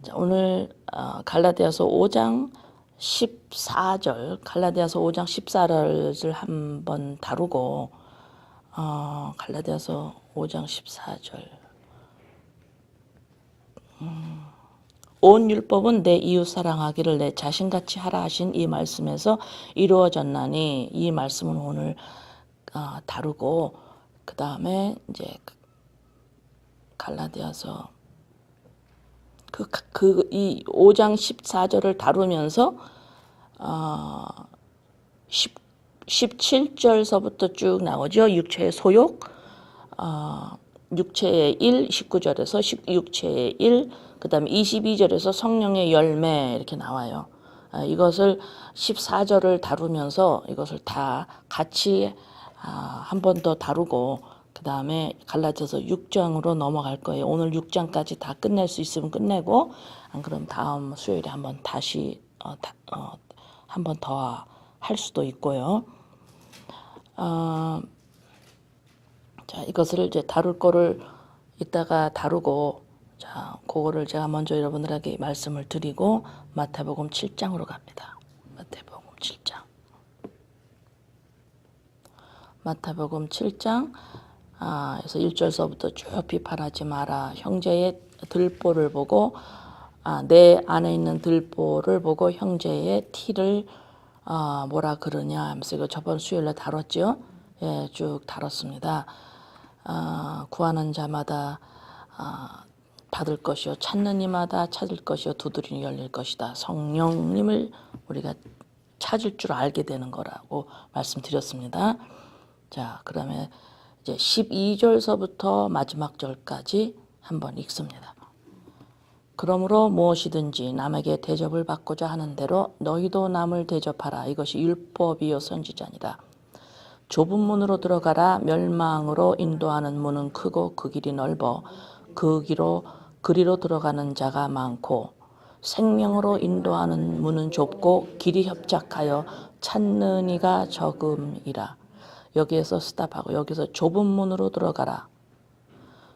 자, 오늘 갈라디아서 5장 14절, 갈라디아서 5장 14절을 한번 다루고 갈라디아서 5장 14절. 온 율법은 내 이웃 사랑하기를 내 자신같이 하라 하신 이 말씀에서 이루어졌나니, 이 말씀은 오늘 다루고, 그 다음에 이제 갈라디아서 이 5장 14절을 다루면서 17절서부터 쭉 나오죠. 육체의 소욕, 육체의 일, 19절에서 육체의 일, 그 다음에 22절에서 성령의 열매 이렇게 나와요. 이것을 14절을 다루면서 이것을 다 같이 한 번 더 다루고, 그 다음에 갈라디아서 6장으로 넘어갈 거예요. 오늘 6장까지 다 끝낼 수 있으면 끝내고, 안 그럼 다음 수요일에 한번 다시 한 번 더 할 수도 있고요. 자, 이것을 이제 다룰 거를 이따가 다루고, 자, 그거를 제가 먼저 여러분들에게 말씀을 드리고 마태복음 7장으로 갑니다. 마태복음 7장. 마태복음 7장 그래서 1절서부터 쭉 비판하지 마라. 형제의 들보를 보고 내 안에 있는 들보를 보고 형제의 티를 뭐라 그러냐 하면서 이거 저번 수요일에 다뤘죠. 예, 쭉 다뤘습니다. 구하는 자마다 받을 것이요, 찾는 이마다 찾을 것이요, 두드리니 열릴 것이다. 성령님을 우리가 찾을 줄 알게 되는 거라고 말씀드렸습니다. 자, 그러면 이제 12절서부터 마지막 절까지 한번 읽습니다. 그러므로 무엇이든지 남에게 대접을 받고자 하는 대로 너희도 남을 대접하라. 이것이 율법이요 선지자니라. 좁은 문으로 들어가라. 멸망으로 인도하는 문은 크고 그 길이 넓어 그리로 들어가는 자가 많고, 생명으로 인도하는 문은 좁고 길이 협착하여 찾는 이가 적음이라. 여기에서 스탑하고 여기서 좁은 문으로 들어가라.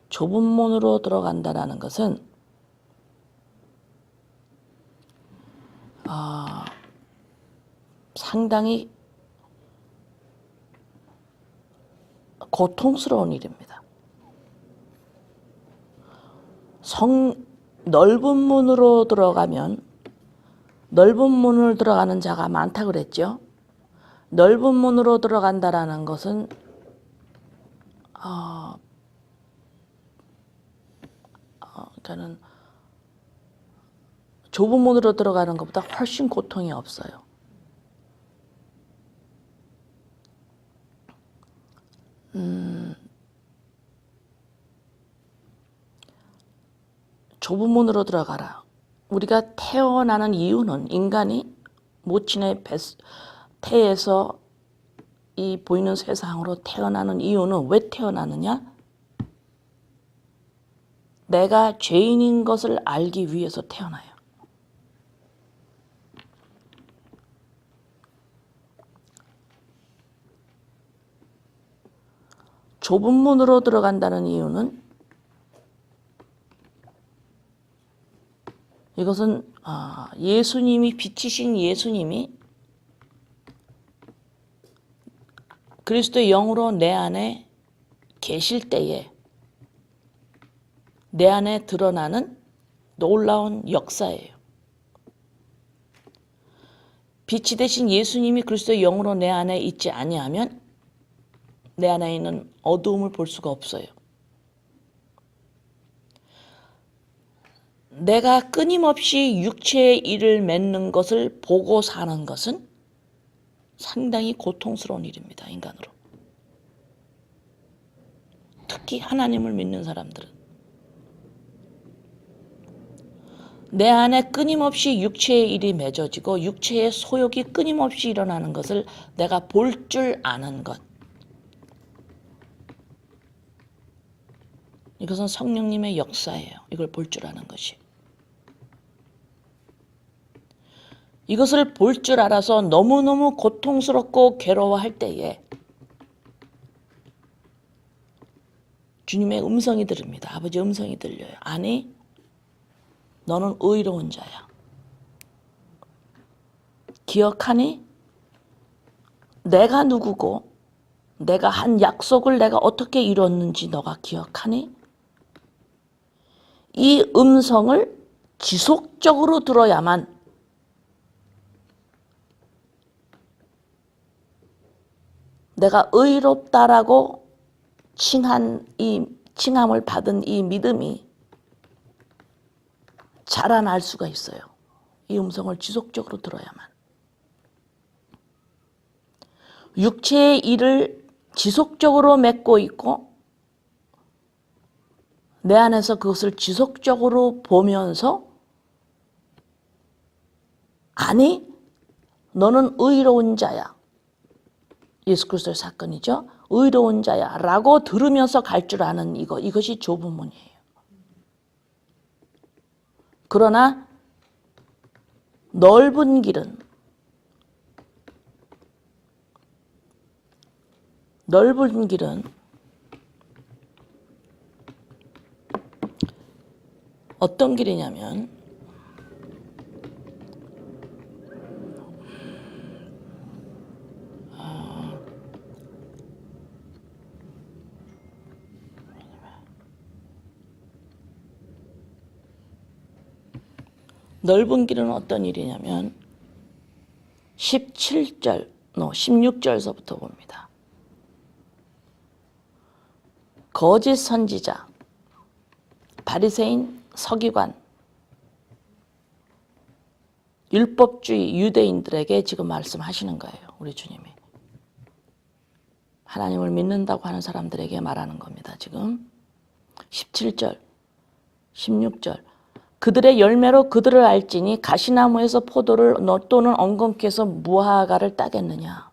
좁은 문으로 들어간다라는 것은 상당히 고통스러운 일입니다. 넓은 문으로 들어가면, 넓은 문을 들어가는 자가 많다 그랬죠. 넓은 문으로 들어간다라는 것은 그러니까는 좁은 문으로 들어가는 것보다 훨씬 고통이 없어요. 좁은 문으로 들어가라. 우리가 태어나는 이유는, 인간이 모친의 태에서 이 보이는 세상으로 태어나는 이유는 왜 태어나느냐? 내가 죄인인 것을 알기 위해서 태어나요. 좁은 문으로 들어간다는 이유는, 이것은 예수님이, 빛이신 예수님이 그리스도의 영으로 내 안에 계실 때에 내 안에 드러나는 놀라운 역사예요. 빛이 되신 예수님이 그리스도의 영으로 내 안에 있지 아니하면 내 안에 있는 어두움을 볼 수가 없어요. 내가 끊임없이 육체의 일을 맺는 것을 보고 사는 것은 상당히 고통스러운 일입니다. 인간으로. 특히 하나님을 믿는 사람들은. 내 안에 끊임없이 육체의 일이 맺어지고 육체의 소욕이 끊임없이 일어나는 것을 내가 볼 줄 아는 것. 이것은 성령님의 역사예요. 이걸 볼 줄 아는 것이. 이것을 볼 줄 알아서 너무너무 고통스럽고 괴로워할 때에 주님의 음성이 들립니다. 아버지 음성이 들려요. 아니, 너는 의로운 자야. 기억하니? 내가 누구고 내가 한 약속을 내가 어떻게 이뤘는지 너가 기억하니? 이 음성을 지속적으로 들어야만 내가 의롭다라고 칭함을 받은 이 믿음이 자라날 수가 있어요. 이 음성을 지속적으로 들어야만. 육체의 일을 지속적으로 맺고 있고 내 안에서 그것을 지속적으로 보면서 아니 너는 의로운 자야. 예수 그리스도의 사건이죠. 의로운 자야 라고 들으면서 갈 줄 아는 이것이 좁은 문이에요. 그러나 넓은 길은 어떤 길이냐면 넓은 길은 어떤 일이냐면 16절서부터 봅니다. 거짓 선지자, 바리새인, 서기관, 율법주의 유대인들에게 지금 말씀하시는 거예요. 우리 주님이. 하나님을 믿는다고 하는 사람들에게 말하는 겁니다. 지금 17절, 16절. 그들의 열매로 그들을 알지니 가시나무에서 포도를 또는 엉겅퀴에서 무화과를 따겠느냐.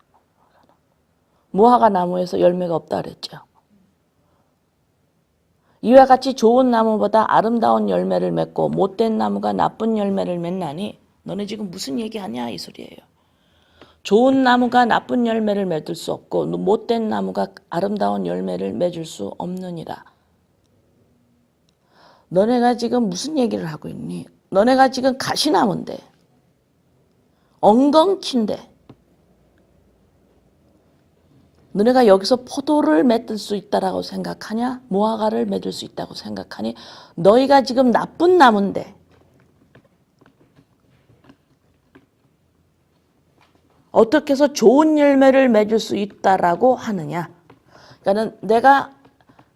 무화과 나무에서 열매가 없다 그랬죠. 이와 같이 좋은 나무보다 아름다운 열매를 맺고 못된 나무가 나쁜 열매를 맺나니 너네 지금 무슨 얘기하냐 이 소리예요. 좋은 나무가 나쁜 열매를 맺을 수 없고 못된 나무가 아름다운 열매를 맺을 수 없느니라. 너네가 지금 무슨 얘기를 하고 있니? 너네가 지금 가시나무인데 엉겅퀴인데 너네가 여기서 포도를 맺을 수 있다라고 생각하냐? 무화과를 맺을 수 있다고 생각하니? 너희가 지금 나쁜 나무인데 어떻게 해서 좋은 열매를 맺을 수 있다라고 하느냐? 그러니까 내가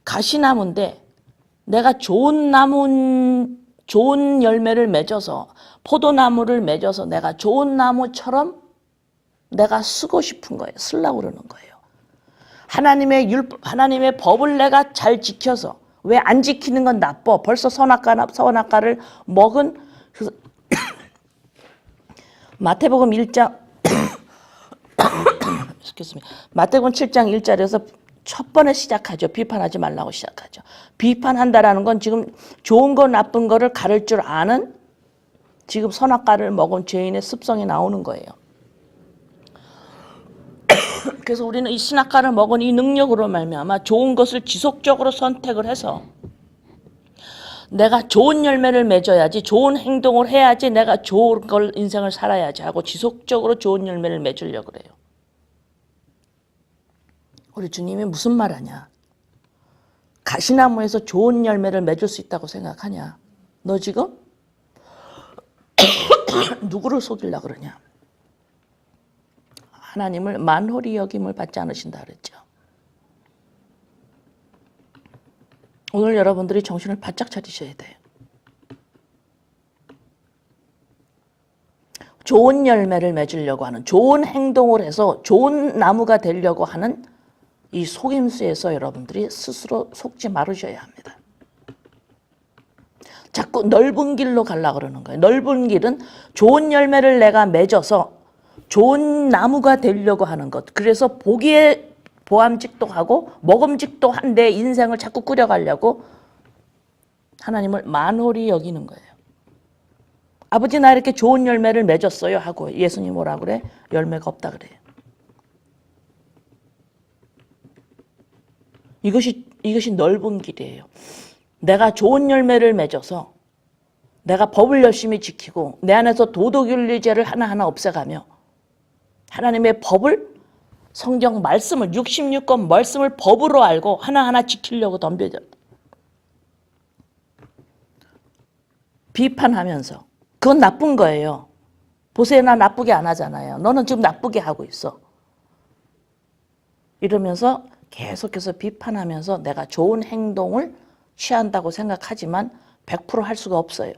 가시나무인데 내가 좋은 열매를 맺어서 포도나무를 맺어서 내가 좋은 나무처럼 내가 쓰고 싶은 거예요. 쓰려고 그러는 거예요. 하나님의 법을 내가 잘 지켜서 왜 안 지키는 건 나빠. 벌써 선악과를 먹은 마태복음 1장 마태복음 7장 1절에서 첫 번에 시작하죠. 비판하지 말라고 시작하죠. 비판한다라는 건 지금 좋은 거 나쁜 거를 가를 줄 아는 지금 선악과를 먹은 죄인의 습성이 나오는 거예요. 그래서 우리는 이 선악과를 먹은 이 능력으로 말미암아 좋은 것을 지속적으로 선택을 해서 내가 좋은 열매를 맺어야지, 좋은 행동을 해야지, 내가 좋은 걸 인생을 살아야지 하고 지속적으로 좋은 열매를 맺으려고 그래요. 우리 주님이 무슨 말하냐? 가시나무에서 좋은 열매를 맺을 수 있다고 생각하냐? 너 지금 누구를 속이려고 그러냐? 하나님을 만홀히 여김을 받지 않으신다 그랬죠. 오늘 여러분들이 정신을 바짝 차리셔야 돼요. 좋은 열매를 맺으려고 하는, 좋은 행동을 해서 좋은 나무가 되려고 하는 이 속임수에서 여러분들이 스스로 속지 말으셔야 합니다. 자꾸 넓은 길로 가려고 그러는 거예요. 넓은 길은 좋은 열매를 내가 맺어서 좋은 나무가 되려고 하는 것. 그래서 보기에 보암직도 하고 먹음직도 한 내 인생을 자꾸 꾸려가려고 하나님을 만홀히 여기는 거예요. 아버지 나 이렇게 좋은 열매를 맺었어요 하고 예수님 뭐라 그래? 열매가 없다 그래요. 이것이 넓은 길이에요. 내가 좋은 열매를 맺어서 내가 법을 열심히 지키고 내 안에서 도덕윤리죄를 하나하나 없애가며 하나님의 법을 성경 말씀을 66권 말씀을 법으로 알고 하나하나 지키려고 덤벼져 비판하면서 그건 나쁜 거예요. 보세요, 나 나쁘게 안 하잖아요. 너는 지금 나쁘게 하고 있어. 이러면서 계속해서 비판하면서 내가 좋은 행동을 취한다고 생각하지만 100% 할 수가 없어요.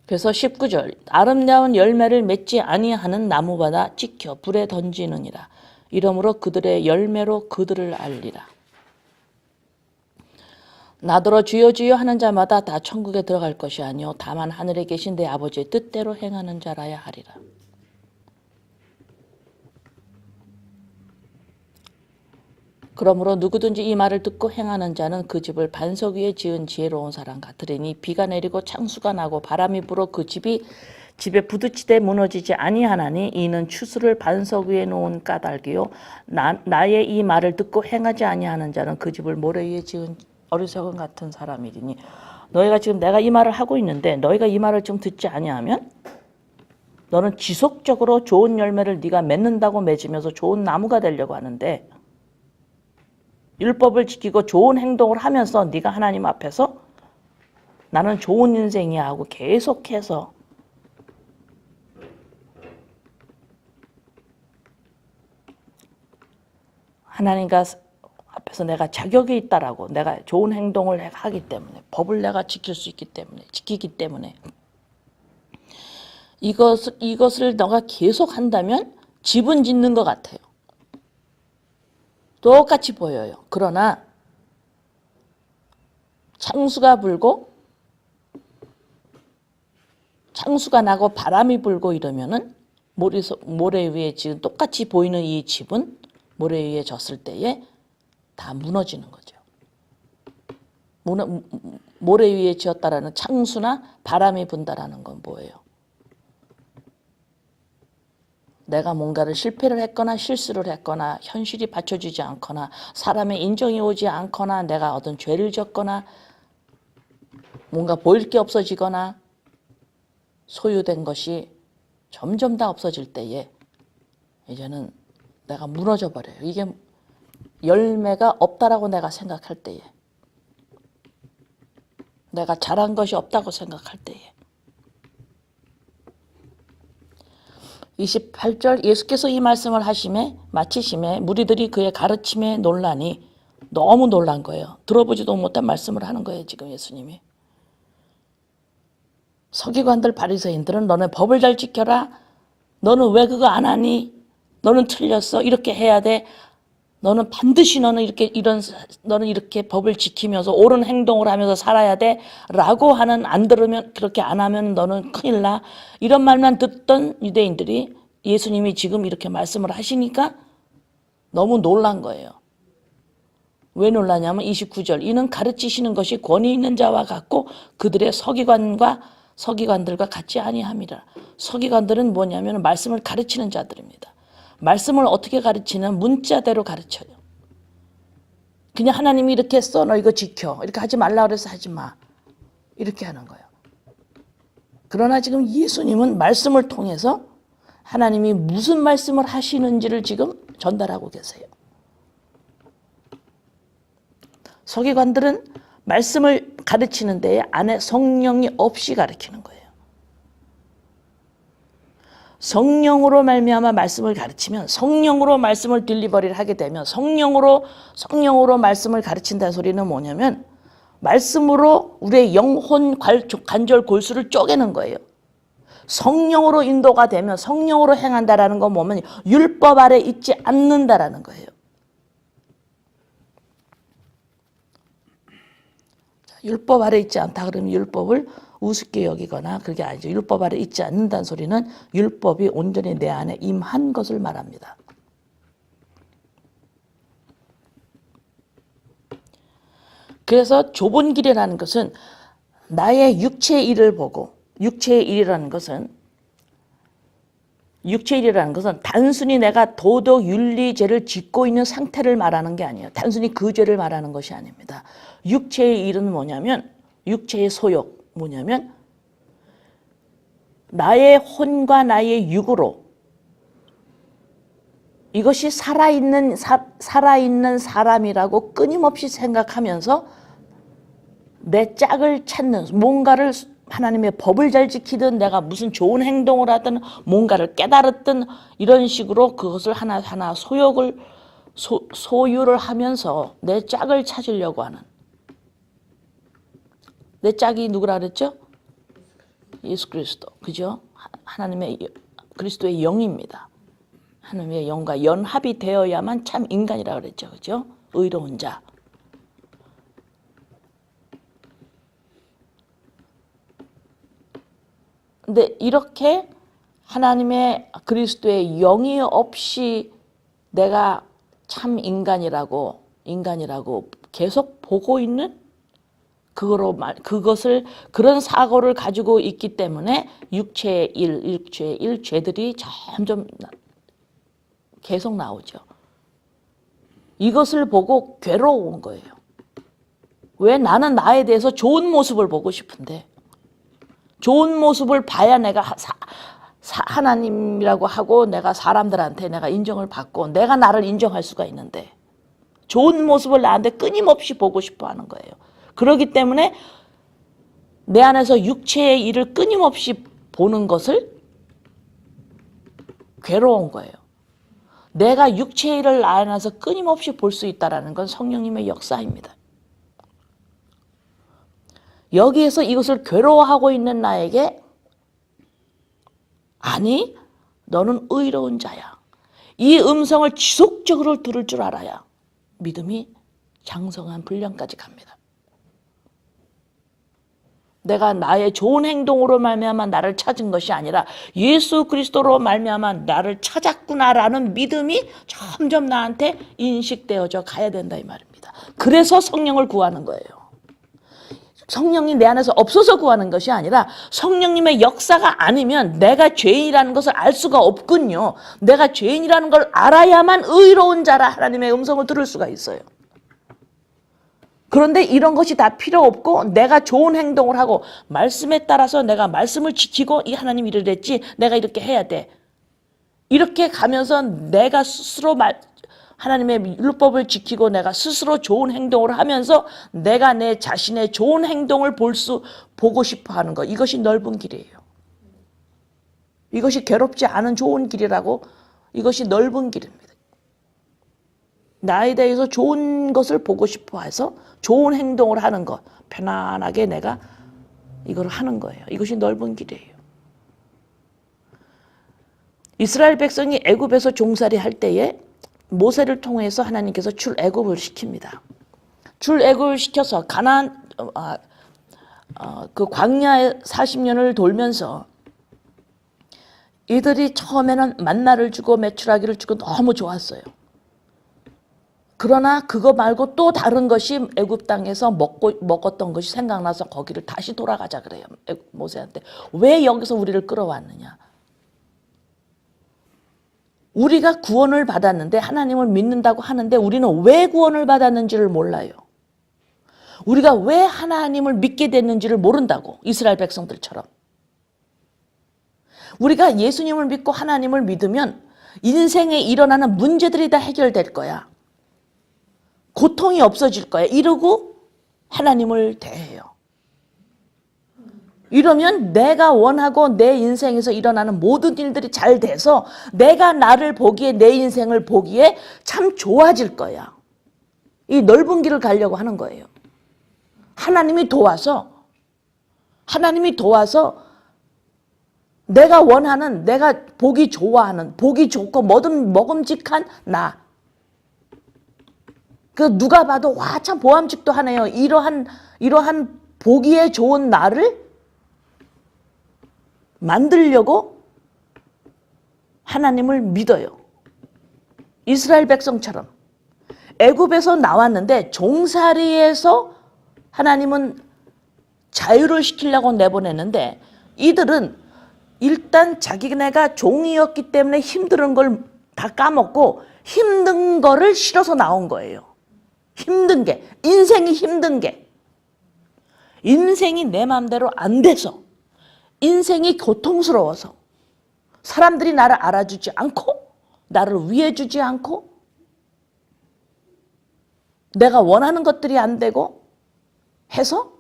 그래서 19절 아름다운 열매를 맺지 아니하는 나무마다 찍혀 불에 던지느니라. 이러므로 그들의 열매로 그들을 알리라. 나더러 주여 주여 하는 자마다 다 천국에 들어갈 것이 아니요 다만 하늘에 계신 내 아버지의 뜻대로 행하는 자라야 하리라. 그러므로 누구든지 이 말을 듣고 행하는 자는 그 집을 반석 위에 지은 지혜로운 사람 같으리니 비가 내리고 창수가 나고 바람이 불어 그 집에 부딪히되 무너지지 아니하나니 이는 추수를 반석 위에 놓은 까닭이요 나의 이 말을 듣고 행하지 아니하는 자는 그 집을 모래 위에 지은 어리석은 같은 사람이리니. 너희가 지금 내가 이 말을 하고 있는데 너희가 이 말을 좀 듣지 아니하면 너는 지속적으로 좋은 열매를 네가 맺는다고 맺으면서 좋은 나무가 되려고 하는데 율법을 지키고 좋은 행동을 하면서 네가 하나님 앞에서 나는 좋은 인생이야 하고 계속해서 하나님과 앞에서 내가 자격이 있다라고 내가 좋은 행동을 하기 때문에 법을 내가 지키기 때문에 이것을 너가 계속 한다면 집은 짓는 것 같아요. 똑같이 보여요. 그러나 창수가 불고 창수가 나고 바람이 불고 이러면은 모래 위에 지금 똑같이 보이는 이 집은 모래 위에 졌을 때에 다 무너지는 거죠. 모래 위에 지었다라는 창수나 바람이 분다라는 건 뭐예요? 내가 뭔가를 실패를 했거나 실수를 했거나 현실이 받쳐주지 않거나 사람의 인정이 오지 않거나 내가 어떤 죄를 졌거나 뭔가 보일 게 없어지거나 소유된 것이 점점 다 없어질 때에 이제는 내가 무너져 버려요. 이게 열매가 없다라고 내가 생각할 때에 내가 잘한 것이 없다고 생각할 때에 28절 예수께서 이 말씀을 마치심에 무리들이 그의 가르침에 놀라니 너무 놀란 거예요. 들어보지도 못한 말씀을 하는 거예요. 지금 예수님이. 서기관들 바리새인들은 너는 법을 잘 지켜라. 너는 왜 그거 안 하니? 너는 틀렸어. 이렇게 해야 돼. 너는 반드시 너는 이렇게 법을 지키면서 옳은 행동을 하면서 살아야 돼. 라고 안 들으면 그렇게 안 하면 너는 큰일 나. 이런 말만 듣던 유대인들이 예수님이 지금 이렇게 말씀을 하시니까 너무 놀란 거예요. 왜 놀라냐면 29절 이는 가르치시는 것이 권위 있는 자와 같고 그들의 서기관들과 같지 아니함이라. 서기관들은 뭐냐면 말씀을 가르치는 자들입니다. 말씀을 어떻게 가르치는 문자대로 가르쳐요. 그냥 하나님이 이렇게 했어. 너 이거 지켜. 이렇게 하지 말라 그래서 하지 마. 이렇게 하는 거예요. 그러나 지금 예수님은 말씀을 통해서 하나님이 무슨 말씀을 하시는지를 지금 전달하고 계세요. 서기관들은 말씀을 가르치는 데에 안에 성령이 없이 가르치는 거예요. 성령으로 말미암아 말씀을 가르치면 성령으로 말씀을 딜리버리를 하게 되면 성령으로 말씀을 가르친다는 소리는 뭐냐면 말씀으로 우리의 영혼 관절 골수를 쪼개는 거예요. 성령으로 인도가 되면 성령으로 행한다라는 건 뭐냐면 율법 아래 있지 않는다라는 거예요. 율법 아래 있지 않다 그러면 율법을 우습게 여기거나 그게 아니죠. 율법 아래 있지 않는다는 소리는 율법이 온전히 내 안에 임한 것을 말합니다. 그래서 좁은 길이라는 것은 나의 육체의 일을 보고 육체의 일이라는 것은 육체일이라는 것은 단순히 내가 도덕, 윤리, 죄를 짓고 있는 상태를 말하는 게 아니에요. 단순히 그 죄를 말하는 것이 아닙니다. 육체의 일은 뭐냐면, 육체의 소욕 뭐냐면 나의 혼과 나의 육으로 이것이 살아있는 사람이라고 끊임없이 생각하면서 내 짝을 찾는, 뭔가를 하나님의 법을 잘 지키든 내가 무슨 좋은 행동을 하든 뭔가를 깨달았든 이런 식으로 그것을 하나하나 소유를 하면서 내 짝을 찾으려고 하는, 내 짝이 누구라 그랬죠? 예수 그리스도, 그죠? 하나님의 그리스도의 영입니다. 하나님의 영과 연합이 되어야만 참 인간이라 그랬죠, 그죠? 의로운 자. 근데 이렇게 하나님의 그리스도의 영이 없이 내가 참 인간이라고 계속 보고 있는 그것을 그런 사고를 가지고 있기 때문에 육체의 일 죄들이 점점 계속 나오죠. 이것을 보고 괴로운 거예요. 왜? 나는 나에 대해서 좋은 모습을 보고 싶은데, 좋은 모습을 봐야 내가 하나님이라고 하고 내가 사람들한테 내가 인정을 받고 내가 나를 인정할 수가 있는데, 좋은 모습을 나한테 끊임없이 보고 싶어 하는 거예요. 그렇기 때문에 내 안에서 육체의 일을 끊임없이 보는 것을 괴로운 거예요. 내가 육체의 일을 나 안에서 끊임없이 볼 수 있다는 건 성령님의 역사입니다. 여기에서 이것을 괴로워하고 있는 나에게, 아니, 너는 의로운 자야, 이 음성을 지속적으로 들을 줄 알아야 믿음이 장성한 분량까지 갑니다. 내가 나의 좋은 행동으로 말미암아 나를 찾은 것이 아니라 예수 그리스도로 말미암아 나를 찾았구나라는 믿음이 점점 나한테 인식되어져 가야 된다 이 말입니다. 그래서 성령을 구하는 거예요. 성령이 내 안에서 없어서 구하는 것이 아니라 성령님의 역사가 아니면 내가 죄인이라는 것을 알 수가 없군요. 내가 죄인이라는 걸 알아야만 의로운 자라 하나님의 음성을 들을 수가 있어요. 그런데 이런 것이 다 필요 없고 내가 좋은 행동을 하고 말씀에 따라서 내가 말씀을 지키고 이 하나님이 이랬지 내가 이렇게 해야 돼. 이렇게 가면서 내가 스스로 하나님의 율법을 지키고 내가 스스로 좋은 행동을 하면서 내가 내 자신의 좋은 행동을 보고 싶어 하는 것. 이것이 넓은 길이에요. 이것이 괴롭지 않은 좋은 길이라고, 이것이 넓은 길입니다. 나에 대해서 좋은 것을 보고 싶어 해서 좋은 행동을 하는 것, 편안하게 내가 이걸 하는 거예요. 이것이 넓은 길이에요. 이스라엘 백성이 애굽에서 종살이 할 때에 모세를 통해서 하나님께서 출애굽을 시킵니다. 출애굽을 시켜서 가나안 그 광야에 40년을 돌면서 이들이 처음에는 만나를 주고 메추라기를 주고 너무 좋았어요. 그러나 그거 말고 또 다른 것이 애굽 땅에서 먹었던 것이 생각나서 거기를 다시 돌아가자 그래요. 모세한테. 왜 여기서 우리를 끌어왔느냐. 우리가 구원을 받았는데, 하나님을 믿는다고 하는데 우리는 왜 구원을 받았는지를 몰라요. 우리가 왜 하나님을 믿게 됐는지를 모른다고, 이스라엘 백성들처럼. 우리가 예수님을 믿고 하나님을 믿으면 인생에 일어나는 문제들이 다 해결될 거야. 고통이 없어질 거야. 이러고 하나님을 대해요. 이러면 내가 원하고 내 인생에서 일어나는 모든 일들이 잘 돼서 내가 나를 보기에, 내 인생을 보기에 참 좋아질 거야. 이 넓은 길을 가려고 하는 거예요. 하나님이 도와서 내가 원하는, 내가 보기 좋아하는, 보기 좋고 뭐든 먹음직한 나. 그 누가 봐도 와, 참 보암직도 하네요. 이러한 보기에 좋은 나를 만들려고 하나님을 믿어요. 이스라엘 백성처럼 애굽에서 나왔는데 종살이에서 하나님은 자유를 시키려고 내보냈는데 이들은 일단 자기네가 종이었기 때문에 힘든 걸 다 까먹고 힘든 거를 싫어서 나온 거예요. 힘든 게, 인생이 힘든 게. 인생이 내 마음대로 안 돼서, 인생이 고통스러워서, 사람들이 나를 알아주지 않고, 나를 위해주지 않고, 내가 원하는 것들이 안 되고 해서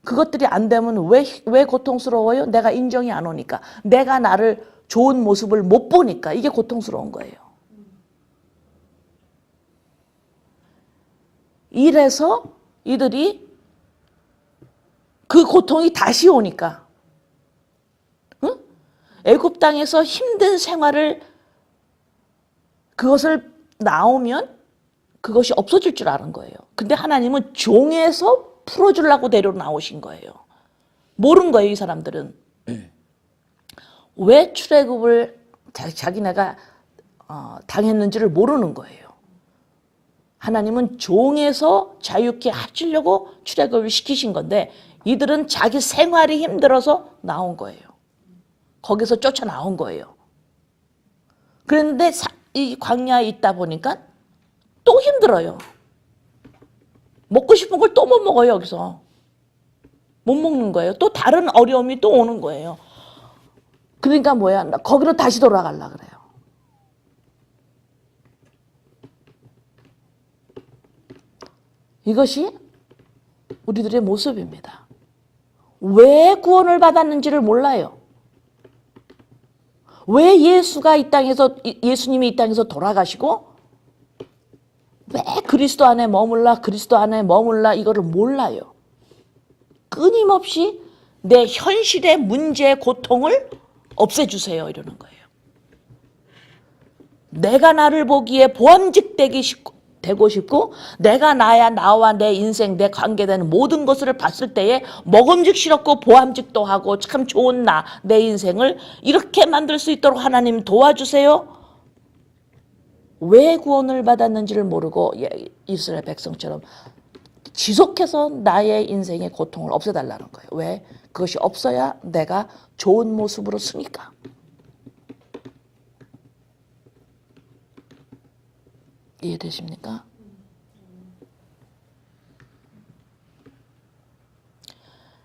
그것들이 안 되면 왜 고통스러워요? 내가 인정이 안 오니까. 내가 나를 좋은 모습을 못 보니까 이게 고통스러운 거예요. 이래서 이들이 그 고통이 다시 오니까 응? 애굽 땅에서 힘든 생활을 그것을 나오면 그것이 없어질 줄 아는 거예요. 근데 하나님은 종에서 풀어주려고 데려 나오신 거예요. 모르는 거예요, 이 사람들은. 왜 출애굽을 자기네가 당했는지를 모르는 거예요. 하나님은 종에서 자유케 하시려고 출애굽을 시키신 건데 이들은 자기 생활이 힘들어서 나온 거예요. 거기서 쫓아 나온 거예요. 그런데 이 광야에 있다 보니까 또 힘들어요. 먹고 싶은 걸 또 못 먹어요, 여기서. 못 먹는 거예요. 또 다른 어려움이 또 오는 거예요. 그러니까 뭐야? 거기로 다시 돌아가려고 그래요. 이것이 우리들의 모습입니다. 왜 구원을 받았는지를 몰라요. 왜 예수님이 이 땅에서 돌아가시고 왜 그리스도 안에 머물라 이거를 몰라요. 끊임없이 내 현실의 문제, 고통을 없애주세요 이러는 거예요. 내가 나를 보기에 보암직 되고 싶고 내가 나와 내 인생, 내 관계되는 모든 것을 봤을 때에 먹음직스럽고 보암직도 하고 참 좋은 내 인생을 이렇게 만들 수 있도록 하나님 도와주세요. 왜 구원을 받았는지를 모르고 이스라엘 백성처럼 지속해서 나의 인생의 고통을 없애달라는 거예요. 왜? 그것이 없어야 내가 좋은 모습으로 쓰니까. 이해되십니까?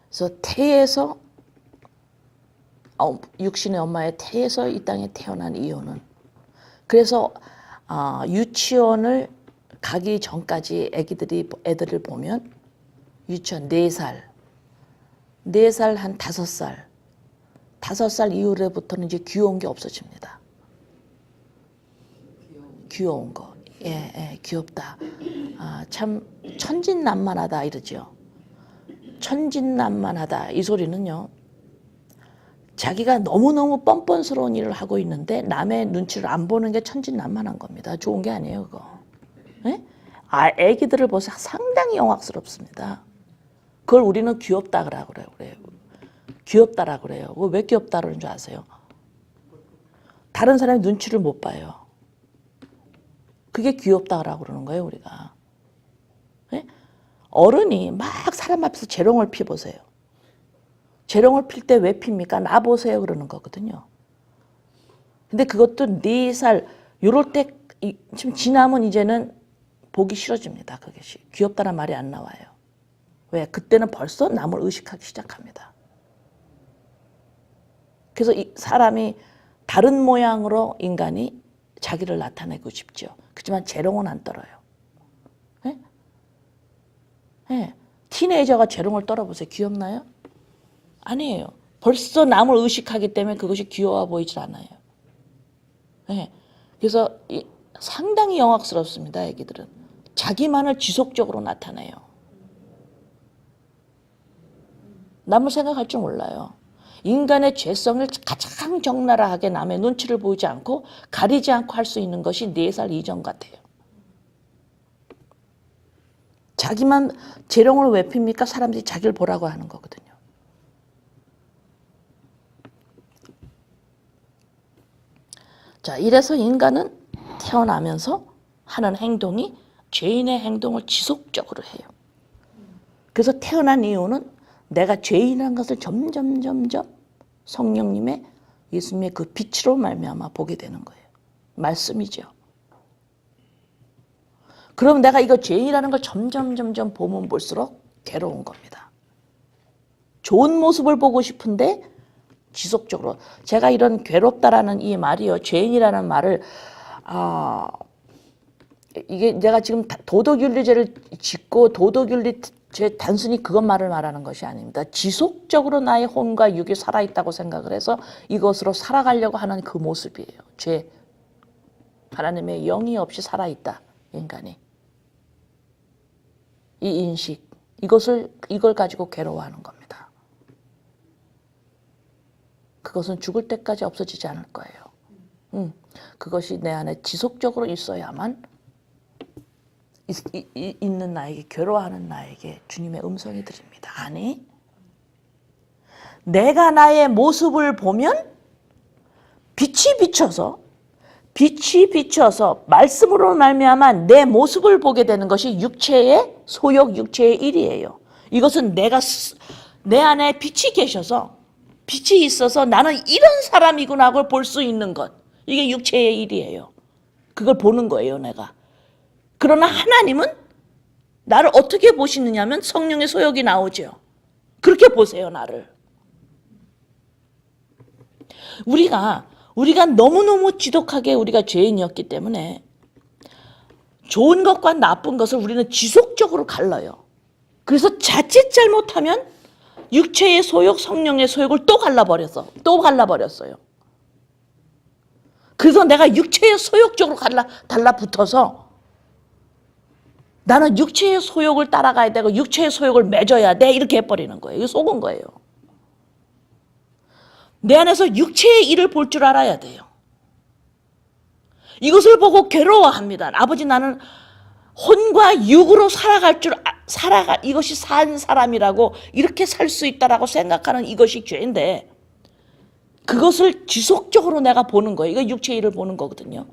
그래서 태에서 육신의 엄마의 태에서 이 땅에 태어난 이유는 그래서 유치원을 가기 전까지 애들을 보면 유치원 4살 한 5살 이후로부터는 이제 귀여운 게 없어집니다. 귀여운 거. 예, 귀엽다. 참 천진난만하다 이러죠. 천진난만하다 이 소리는요. 자기가 너무너무 뻔뻔스러운 일을 하고 있는데 남의 눈치를 안 보는 게 천진난만한 겁니다. 좋은 게 아니에요, 그거. 예? 애기들을 보서 상당히 영악스럽습니다. 그걸 우리는 귀엽다라고 그래요. 귀엽다라고 그래요. 왜 귀엽다 그러는 줄 아세요? 다른 사람이 눈치를 못 봐요. 그게 귀엽다라고 그러는 거예요, 우리가. 예? 어른이 막 사람 앞에서 재롱을 피보세요. 재롱을 필 때 왜 핍니까? 나 보세요 그러는 거거든요. 근데 그것도 4살 요럴 때 좀 지나면 이제는 보기 싫어집니다. 그것이. 귀엽다는 말이 안 나와요. 왜? 그때는 벌써 남을 의식하기 시작합니다. 그래서 이 사람이 다른 모양으로 인간이 자기를 나타내고 싶죠. 그렇지만 재롱은 안 떨어요. 예? 예. 티네이저가 재롱을 떨어보세요. 귀엽나요? 아니에요. 벌써 남을 의식하기 때문에 그것이 귀여워 보이질 않아요. 예. 그래서 상당히 영악스럽습니다. 애기들은. 자기만을 지속적으로 나타내요. 남을 생각할 줄 몰라요. 인간의 죄성을 가장 적나라하게 남의 눈치를 보이지 않고 가리지 않고 할 수 있는 것이 4살 이전 같아요. 자기만 재롱을 왜 핍니까? 사람들이 자기를 보라고 하는 거거든요. 자, 이래서 인간은 태어나면서 하는 행동이 죄인의 행동을 지속적으로 해요. 그래서 태어난 이유는 내가 죄인이라는 것을 점점 성령님의 예수님의 그 빛으로 말미암아 보게 되는 거예요. 말씀이죠. 그럼 내가 이거 죄인이라는 걸 점점 보면 볼수록 괴로운 겁니다. 좋은 모습을 보고 싶은데 지속적으로 제가 이런 괴롭다라는 이 말이요, 죄인이라는 말을 이게 내가 지금 도덕윤리죄를 짓고 도덕윤리죄 단순히 그것만을 말하는 것이 아닙니다. 지속적으로 나의 혼과 육이 살아있다고 생각을 해서 이것으로 살아가려고 하는 그 모습이에요. 죄. 하나님의 영이 없이 살아있다. 인간이. 이 인식. 이걸 가지고 괴로워하는 겁니다. 그것은 죽을 때까지 없어지지 않을 거예요. 그것이 내 안에 지속적으로 있어야만 있는 나에게, 괴로워하는 나에게 주님의 음성이 들립니다. 아니, 내가 나의 모습을 보면 빛이 비춰서 말씀으로 말미암아 내 모습을 보게 되는 것이 육체의 소욕, 육체의 일이에요. 이것은 내 안에 빛이 계셔서, 빛이 있어서 나는 이런 사람이구나 하고 볼 수 있는 것. 이게 육체의 일이에요. 그걸 보는 거예요, 내가. 그러나 하나님은 나를 어떻게 보시느냐 하면 성령의 소욕이 나오죠. 그렇게 보세요, 나를. 우리가 너무너무 지독하게 우리가 죄인이었기 때문에 좋은 것과 나쁜 것을 우리는 지속적으로 갈라요. 그래서 자칫 잘못하면 육체의 소욕, 성령의 소욕을 또 갈라버렸어요. 그래서 내가 육체의 소욕 쪽으로 달라붙어서 나는 육체의 소욕을 따라가야 되고 육체의 소욕을 맺어야 돼, 이렇게 해버리는 거예요. 이거 속은 거예요. 내 안에서 육체의 일을 볼 줄 알아야 돼요. 이것을 보고 괴로워합니다. 아버지, 나는 혼과 육으로 이것이 산 사람이라고, 이렇게 살 수 있다라고 생각하는 이것이 죄인데, 그것을 지속적으로 내가 보는 거예요. 이거 육체의 일을 보는 거거든요.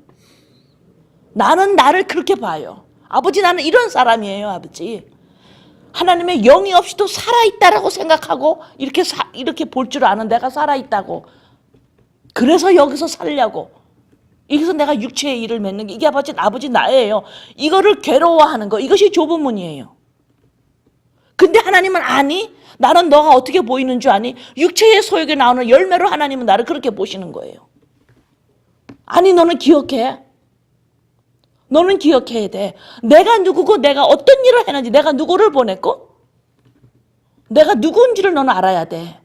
나는 나를 그렇게 봐요. 아버지, 나는 이런 사람이에요, 아버지. 하나님의 영이 없이도 살아있다라고 생각하고 이렇게 볼 줄 아는 내가 살아있다고. 그래서 여기서 살려고. 여기서 내가 육체의 일을 맺는 게, 이게 아버지 나예요. 이거를 괴로워하는 거, 이것이 좁은 문이에요. 근데 하나님은 아니, 나는 너가 어떻게 보이는 줄 아니? 육체의 소욕에 나오는 열매로 하나님은 나를 그렇게 보시는 거예요. 아니, 너는 기억해. 너는 기억해야 돼. 내가 누구고 내가 어떤 일을 했는지, 내가 누구를 보냈고 내가 누구인지를 너는 알아야 돼.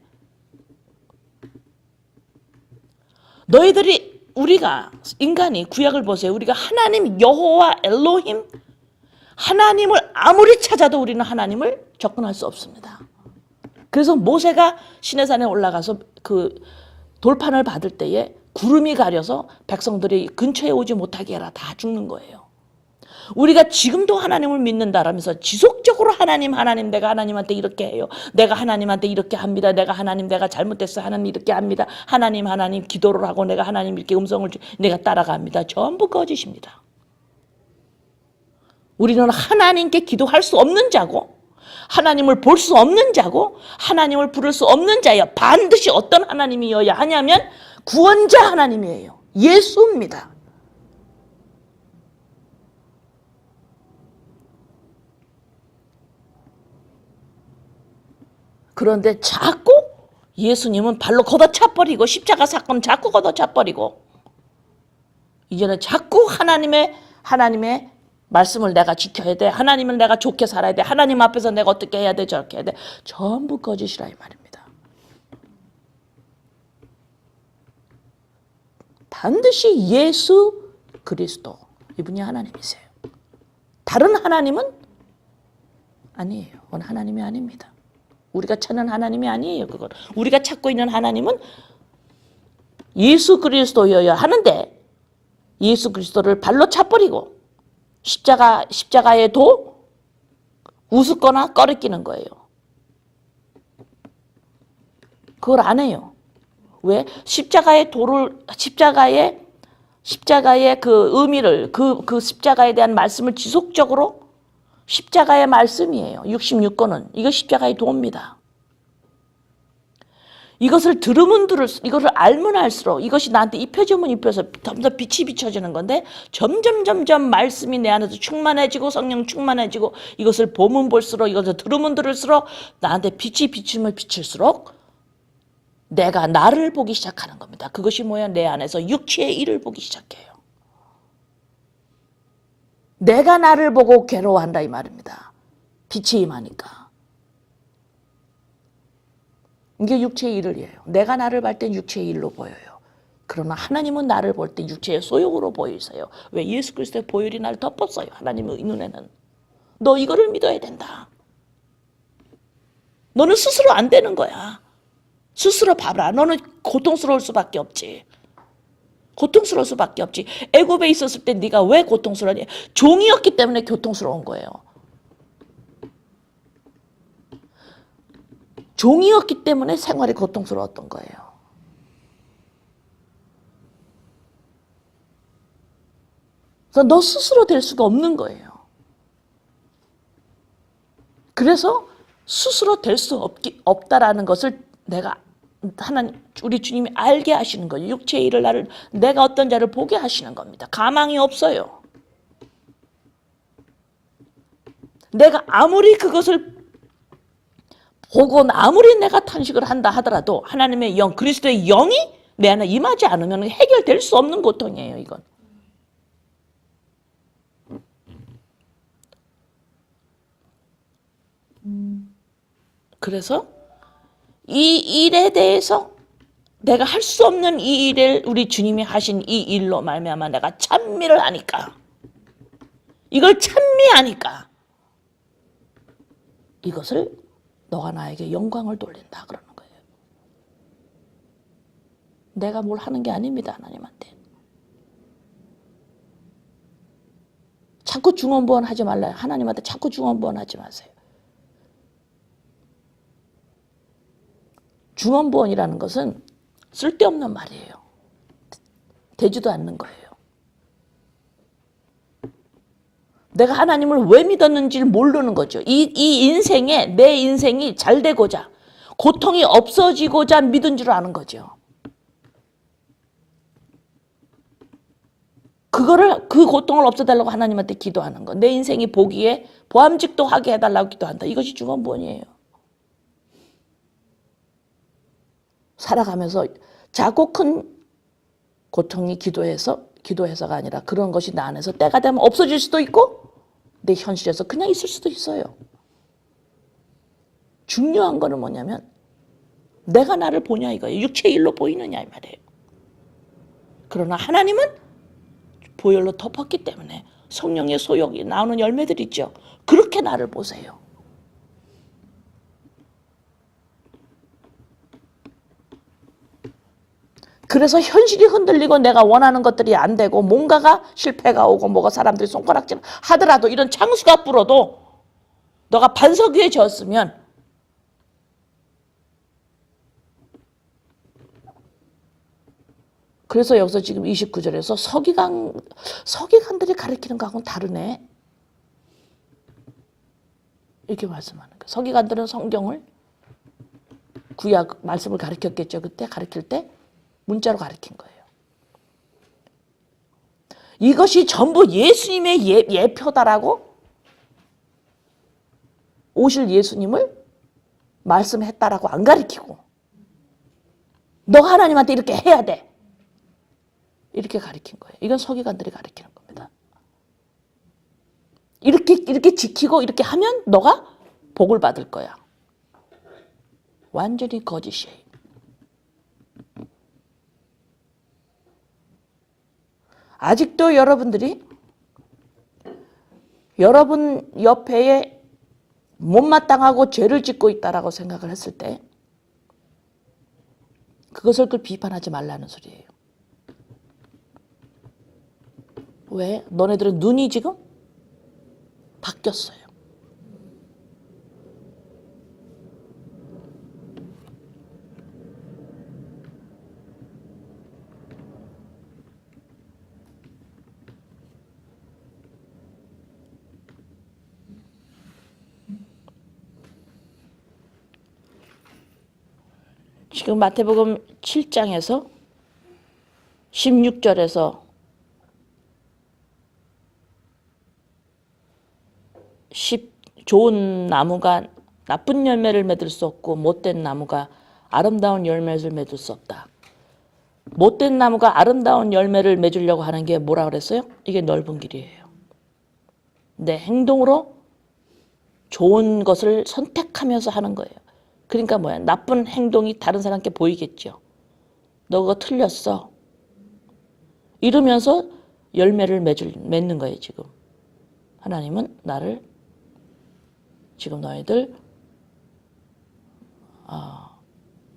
우리가 인간이, 구약을 보세요. 우리가 하나님 여호와 엘로힘, 하나님을 아무리 찾아도 우리는 하나님을 접근할 수 없습니다. 그래서 모세가 시내산에 올라가서 그 돌판을 받을 때에 구름이 가려서 백성들이 근처에 오지 못하게 해라, 다 죽는 거예요. 우리가 지금도 하나님을 믿는다라면서 지속적으로 하나님 내가 하나님한테 이렇게 해요. 내가 하나님한테 이렇게 합니다. 내가 잘못됐어. 하나님 이렇게 합니다. 하나님 기도를 하고 내가 하나님 이렇게 내가 따라갑니다. 전부 거짓입니다. 우리는 하나님께 기도할 수 없는 자고, 하나님을 볼 수 없는 자고, 하나님을 부를 수 없는 자예요. 반드시 어떤 하나님이어야 하냐면 구원자 하나님이에요. 예수입니다. 그런데 자꾸 예수님은 발로 걷어차버리고, 십자가 사건 자꾸 걷어차버리고, 이제는 자꾸 하나님의 말씀을 내가 지켜야 돼. 하나님을 내가 좋게 살아야 돼. 하나님 앞에서 내가 어떻게 해야 돼, 저렇게 해야 돼. 전부 거짓이라 이 말입니다. 반드시 예수 그리스도, 이분이 하나님이세요. 다른 하나님은 아니에요. 그건 하나님이 아닙니다. 우리가 찾는 하나님이 아니에요. 그걸 우리가 찾고 있는 하나님은 예수 그리스도여야 하는데, 예수 그리스도를 발로 차버리고 십자가에 우습거나 꺼리끼는 거예요. 그걸 안 해요. 왜? 십자가의 그 의미를, 그 십자가에 대한 말씀을 지속적으로, 십자가의 말씀이에요. 66권은. 이거 십자가의 도입니다. 이것을 들으면 들을수록, 이것을 알면 알수록 이것이 나한테 입혀지면 입혀서 점점 빛이 비춰지는 건데, 점점 말씀이 내 안에서 충만해지고 성령 충만해지고, 이것을 보면 볼수록, 이것을 들으면 들을수록 나한테 빛이 비추면 비칠수록 내가 나를 보기 시작하는 겁니다. 그것이 뭐야? 내 안에서 육체의 일을 보기 시작해요. 내가 나를 보고 괴로워한다 이 말입니다. 빛이 임하니까. 이게 육체의 일을이에요. 내가 나를 볼 땐 육체의 일로 보여요. 그러나 하나님은 나를 볼 때 육체의 소욕으로 보이세요. 왜? 예수 그리스도의 보혈이 나를 덮었어요. 하나님의 눈에는. 너 이거를 믿어야 된다. 너는 스스로 안 되는 거야. 스스로 봐라. 너는 고통스러울 수밖에 없지. 고통스러울 수밖에 없지. 애굽에 있었을 때 네가 왜 고통스러웠니? 종이었기 때문에 고통스러운 거예요. 종이었기 때문에 생활이 고통스러웠던 거예요. 그래서 너 스스로 될 수가 없는 거예요. 그래서 스스로 될 수 없다라는 것을 하나님, 우리 주님이 알게 하시는 거예요. 육체의 일을 내가 어떤 자를 보게 하시는 겁니다. 가망이 없어요. 내가 아무리 그것을 보고 아무리 내가 탄식을 한다 하더라도 하나님의 영, 그리스도의 영이 내 안에 임하지 않으면 해결될 수 없는 고통이에요, 이건. 그래서 이 일에 대해서 내가 할 수 없는 이 일을 우리 주님이 하신 이 일로 말미암아 내가 찬미를 하니까, 이걸 찬미하니까 이것을 너가 나에게 영광을 돌린다 그러는 거예요. 내가 뭘 하는 게 아닙니다. 하나님한테. 자꾸 중언부언 하지 말라요. 하나님한테 자꾸 중언부언 하지 마세요. 중언부언이라는 것은 쓸데없는 말이에요. 되지도 않는 거예요. 내가 하나님을 왜 믿었는지를 모르는 거죠. 이 인생에, 내 인생이 잘 되고자, 고통이 없어지고자 믿은 줄 아는 거죠. 그 고통을 없애달라고 하나님한테 기도하는 거. 내 인생이 보기에 보암직도 하게 해달라고 기도한다. 이것이 중언부언이에요. 살아가면서 작고 큰 고통이 기도해서가 아니라 그런 것이 나 안에서 때가 되면 없어질 수도 있고 내 현실에서 그냥 있을 수도 있어요. 중요한 거는 뭐냐면 내가 나를 보냐 이거예요. 육체의 일로 보이느냐 이 말이에요. 그러나 하나님은 보혈로 덮었기 때문에 성령의 소욕이 나오는 열매들 있죠. 그렇게 나를 보세요. 그래서 현실이 흔들리고 내가 원하는 것들이 안 되고 뭔가가 실패가 오고 뭐가 사람들이 손가락질 하더라도 이런 창수가 불어도 너가 반석 위에 졌으면 그래서 여기서 지금 29절에서 서기관들이 가르치는 거하고는 다르네. 이렇게 말씀하는 거예요. 서기관들은 성경을 구약 말씀을 가르쳤겠죠. 그때 가르칠 때 문자로 가르친 거예요. 이것이 전부 예수님의 예표다라고 오실 예수님을 말씀했다라고 안 가르치고 너 하나님한테 이렇게 해야 돼. 이렇게 가르친 거예요. 이건 서기관들이 가르치는 겁니다. 이렇게 지키고 이렇게 하면 너가 복을 받을 거야. 완전히 거짓이에요. 아직도 여러분들이 여러분 옆에 못마땅하고 죄를 짓고 있다라고 생각을 했을 때 그것을 비판하지 말라는 소리예요. 왜? 너네들은 눈이 지금 바뀌었어요. 지금 마태복음 7장에서 16절에서 좋은 나무가 나쁜 열매를 맺을 수 없고 못된 나무가 아름다운 열매를 맺을 수 없다. 못된 나무가 아름다운 열매를 맺으려고 하는 게 뭐라 그랬어요? 이게 넓은 길이에요. 내 행동으로 좋은 것을 선택하면서 하는 거예요. 그러니까 뭐야? 나쁜 행동이 다른 사람께 보이겠죠. 너 그거 틀렸어. 이러면서 열매를 맺는 거예요, 지금. 하나님은 나를 지금 너희들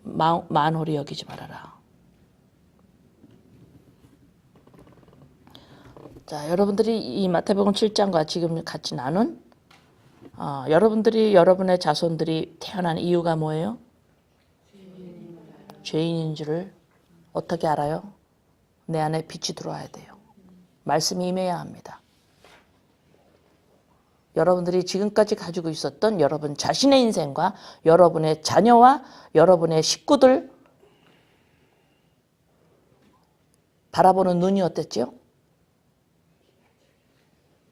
만홀히 여기지 말아라. 자, 여러분들이 이 마태복음 7장과 지금 같이 나눈 여러분들이 여러분의 자손들이 태어난 이유가 뭐예요? 죄인인 줄을 어떻게 알아요? 내 안에 빛이 들어와야 돼요. 말씀이 임해야 합니다. 여러분들이 지금까지 가지고 있었던 여러분 자신의 인생과 여러분의 자녀와 여러분의 식구들 바라보는 눈이 어땠죠?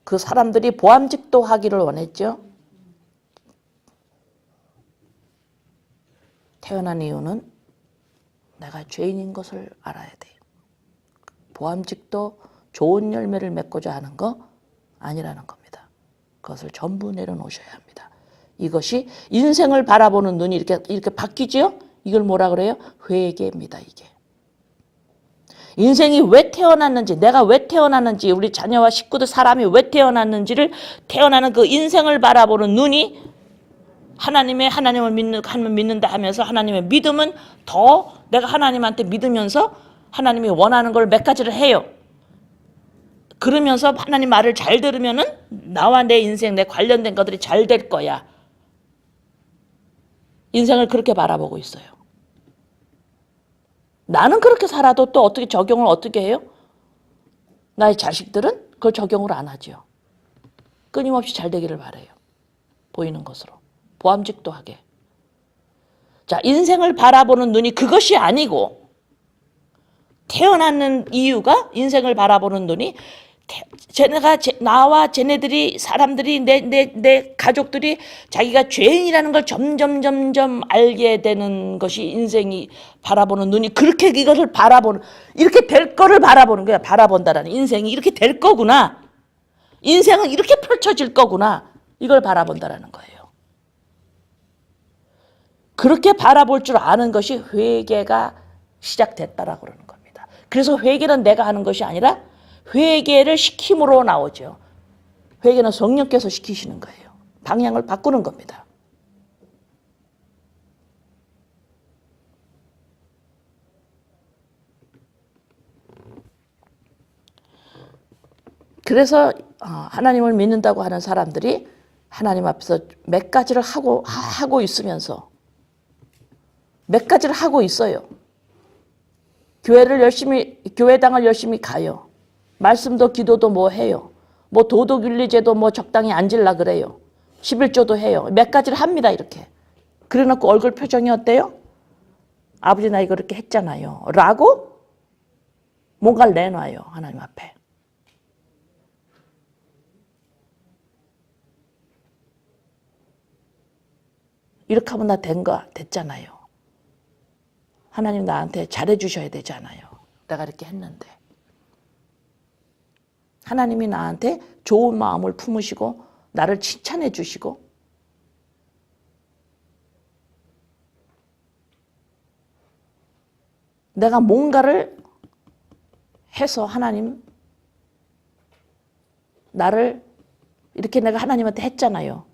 그 사람들이 보암직도 하기를 원했죠. 태어난 이유는 내가 죄인인 것을 알아야 돼요. 보암직도 좋은 열매를 맺고자 하는 거 아니라는 겁니다. 그것을 전부 내려놓으셔야 합니다. 이것이 인생을 바라보는 눈이 이렇게 바뀌죠? 이걸 뭐라 그래요? 회개입니다, 이게. 인생이 왜 태어났는지, 내가 왜 태어났는지, 우리 자녀와 식구들, 사람이 왜 태어났는지를 태어나는 그 인생을 바라보는 눈이 하나님을 믿는다 하면서 하나님의 믿음은 더 내가 하나님한테 믿으면서 하나님이 원하는 걸 몇 가지를 해요. 그러면서 하나님 말을 잘 들으면은 나와 내 인생, 내 관련된 것들이 잘 될 거야. 인생을 그렇게 바라보고 있어요. 나는 그렇게 살아도 또 어떻게 적용을 어떻게 해요? 나의 자식들은 그걸 적용을 안 하죠. 끊임없이 잘 되기를 바라요. 보이는 것으로. 보암직도 하게. 자, 인생을 바라보는 눈이 그것이 아니고 태어나는 이유가 인생을 바라보는 눈이 나와 쟤네들이 사람들이 내 가족들이 자기가 죄인이라는 걸 점점 알게 되는 것이 인생이 바라보는 눈이 그렇게 이것을 바라보는 이렇게 될 거를 바라보는 거야. 바라본다라는 인생이 이렇게 될 거구나. 인생은 이렇게 펼쳐질 거구나. 이걸 바라본다라는 거예요. 그렇게 바라볼 줄 아는 것이 회개가 시작됐다라고 그러는 겁니다. 그래서 회개는 내가 하는 것이 아니라 회개를 시킴으로 나오죠. 회개는 성령께서 시키시는 거예요. 방향을 바꾸는 겁니다. 그래서 하나님을 믿는다고 하는 사람들이 하나님 앞에서 몇 가지를 하고 있으면서 몇 가지를 하고 있어요. 교회당을 열심히 가요. 말씀도 기도도 뭐 해요. 뭐 도덕윤리제도 뭐 적당히 앉으려 그래요. 11조도 해요. 몇 가지를 합니다, 이렇게. 그래 놓고 얼굴 표정이 어때요? 아버지 나 이거 이렇게 했잖아요. 라고 뭔가를 내놔요, 하나님 앞에. 이렇게 하면 나 됐잖아요. 하나님 나한테 잘해주셔야 되잖아요. 내가 이렇게 했는데. 하나님이 나한테 좋은 마음을 품으시고 나를 칭찬해 주시고 내가 뭔가를 해서 하나님 나를 이렇게 내가 하나님한테 했잖아요.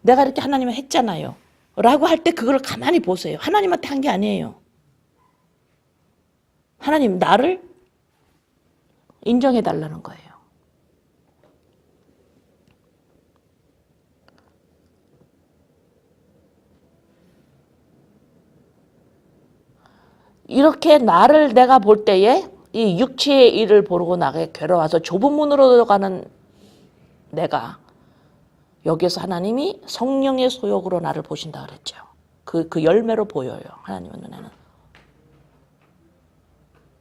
내가 이렇게 하나님한테 했잖아요. 라고 할 때 그걸 가만히 보세요. 하나님한테 한 게 아니에요. 하나님 나를 인정해 달라는 거예요. 이렇게 나를 내가 볼 때에 이 육체의 일을 보고 나게 괴로워서 좁은 문으로 들어가는 내가 여기에서 하나님이 성령의 소욕으로 나를 보신다 그랬죠. 그 열매로 보여요. 하나님의 눈에는.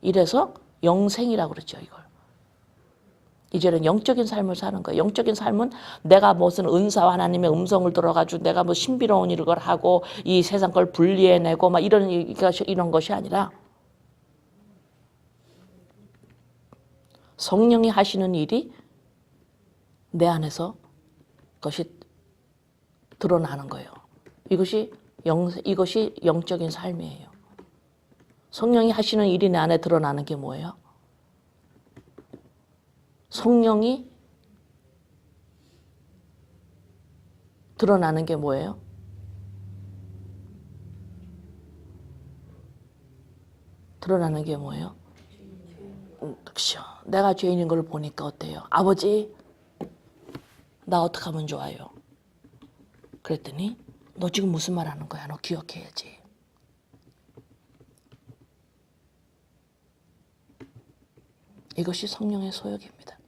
이래서 영생이라고 그러죠, 이걸. 이제는 영적인 삶을 사는 거예요. 영적인 삶은 내가 무슨 은사와 하나님의 음성을 들어가지고 내가 뭐 신비로운 일을 하고 이 세상 걸 분리해내고 막 이런 것이 아니라 성령이 하시는 일이 내 안에서 그것이 드러나는 거예요. 이것이 영적인 삶이에요. 성령이 하시는 일이 내 안에 드러나는 게 뭐예요? 성령이 드러나는 게 뭐예요? 드러나는 게 뭐예요? 그렇죠. 내가 죄인인 걸 보니까 어때요? 아버지, 나 어떻게 하면 좋아요? 그랬더니 너 지금 무슨 말 하는 거야? 너 기억해야지. 이것이 성령의 소욕입니다.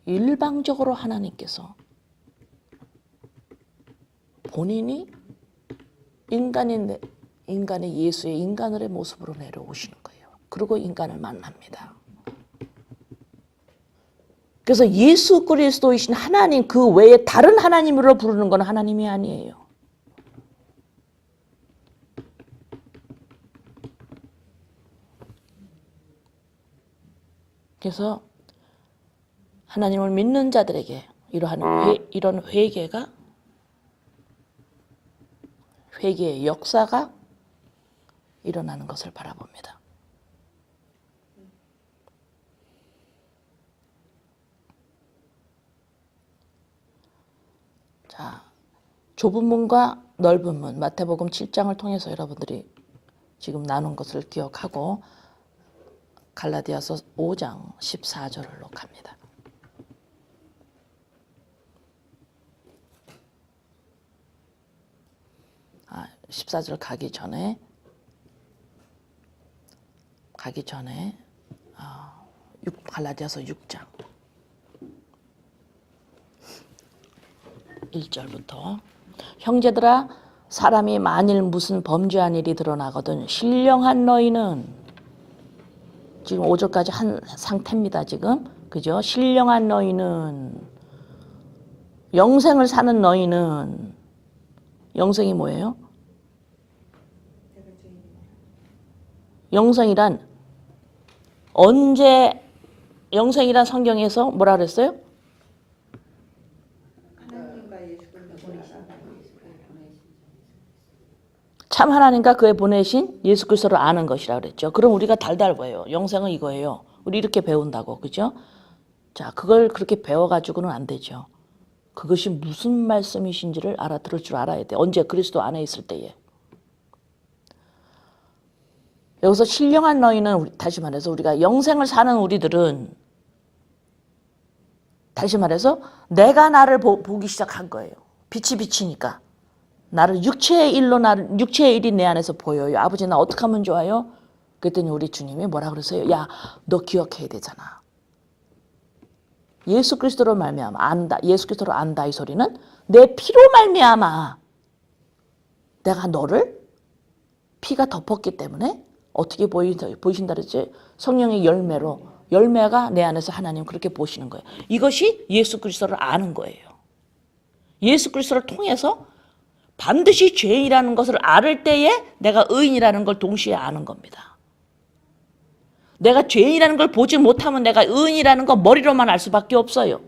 일방적으로 하나님께서 본인이 인간의 예수의 인간의 모습으로 내려오시는 거예요. 그리고 인간을 만납니다. 그래서 예수 그리스도이신 하나님 그 외에 다른 하나님으로 부르는 건 하나님이 아니에요. 그래서 하나님을 믿는 자들에게 이런 회개의 역사가 일어나는 것을 바라봅니다. 자, 좁은 문과 넓은 문, 마태복음 7장을 통해서 여러분들이 지금 나눈 것을 기억하고 갈라디아서 5장 14절로 갑니다. 14절 가기 전에 갈라디아서 6장 1절부터 형제들아 사람이 만일 무슨 범죄한 일이 드러나거든 신령한 너희는 지금 5절까지 한 상태입니다. 지금 그죠? 신령한 너희는 영생을 사는 너희는 영생이 뭐예요? 영생이란 언제 영생이란 성경에서 뭐라 그랬어요? 참 하나님과 그의 보내신 예수 그리스도를 아는 것이라 그랬죠. 그럼 우리가 달달 뭐예요? 영생은 이거예요. 우리 이렇게 배운다고. 그죠? 자, 그걸 그렇게 배워가지고는 안 되죠. 그것이 무슨 말씀이신지를 들을 줄 알아야 돼. 언제? 그리스도 안에 있을 때에. 여기서 신령한 너희는 다시 말해서 우리가 영생을 사는 우리들은 다시 말해서 내가 나를 보기 시작한 거예요. 빛이 비치니까. 나를 육체의 일이 내 안에서 보여요. 아버지 나 어떻게 하면 좋아요? 그랬더니 우리 주님이 뭐라 그러세요? 야, 너 기억해야 되잖아. 예수 그리스도로 말미암아 안다. 예수 그리스도로 안다 이 소리는 내 피로 말미암아 내가 너를 피가 덮었기 때문에 어떻게 보이신다 그랬지? 성령의 열매가 내 안에서 하나님 그렇게 보시는 거예요. 이것이 예수 그리스도를 아는 거예요. 예수 그리스도를 통해서 반드시 죄인이라는 것을 알 때에 내가 의인이라는 걸 동시에 아는 겁니다. 내가 죄인이라는 걸 보지 못하면 내가 의인이라는 거 머리로만 알 수밖에 없어요.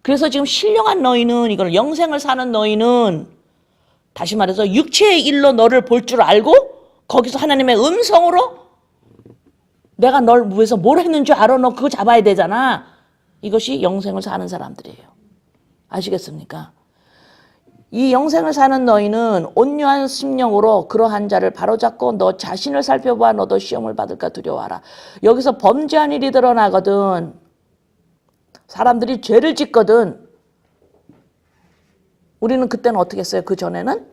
그래서 지금 신령한 너희는 이걸 영생을 사는 너희는 다시 말해서 육체의 일로 너를 볼 줄 알고 거기서 하나님의 음성으로 내가 널 위해서 뭘 했는 줄 알아? 너 그거 잡아야 되잖아. 이것이 영생을 사는 사람들이에요. 아시겠습니까? 이 영생을 사는 너희는 온유한 심령으로 그러한 자를 바로잡고 너 자신을 살펴봐 너도 시험을 받을까 두려워하라. 여기서 범죄한 일이 드러나거든. 사람들이 죄를 짓거든. 우리는 그때는 어떻게 했어요? 그 전에는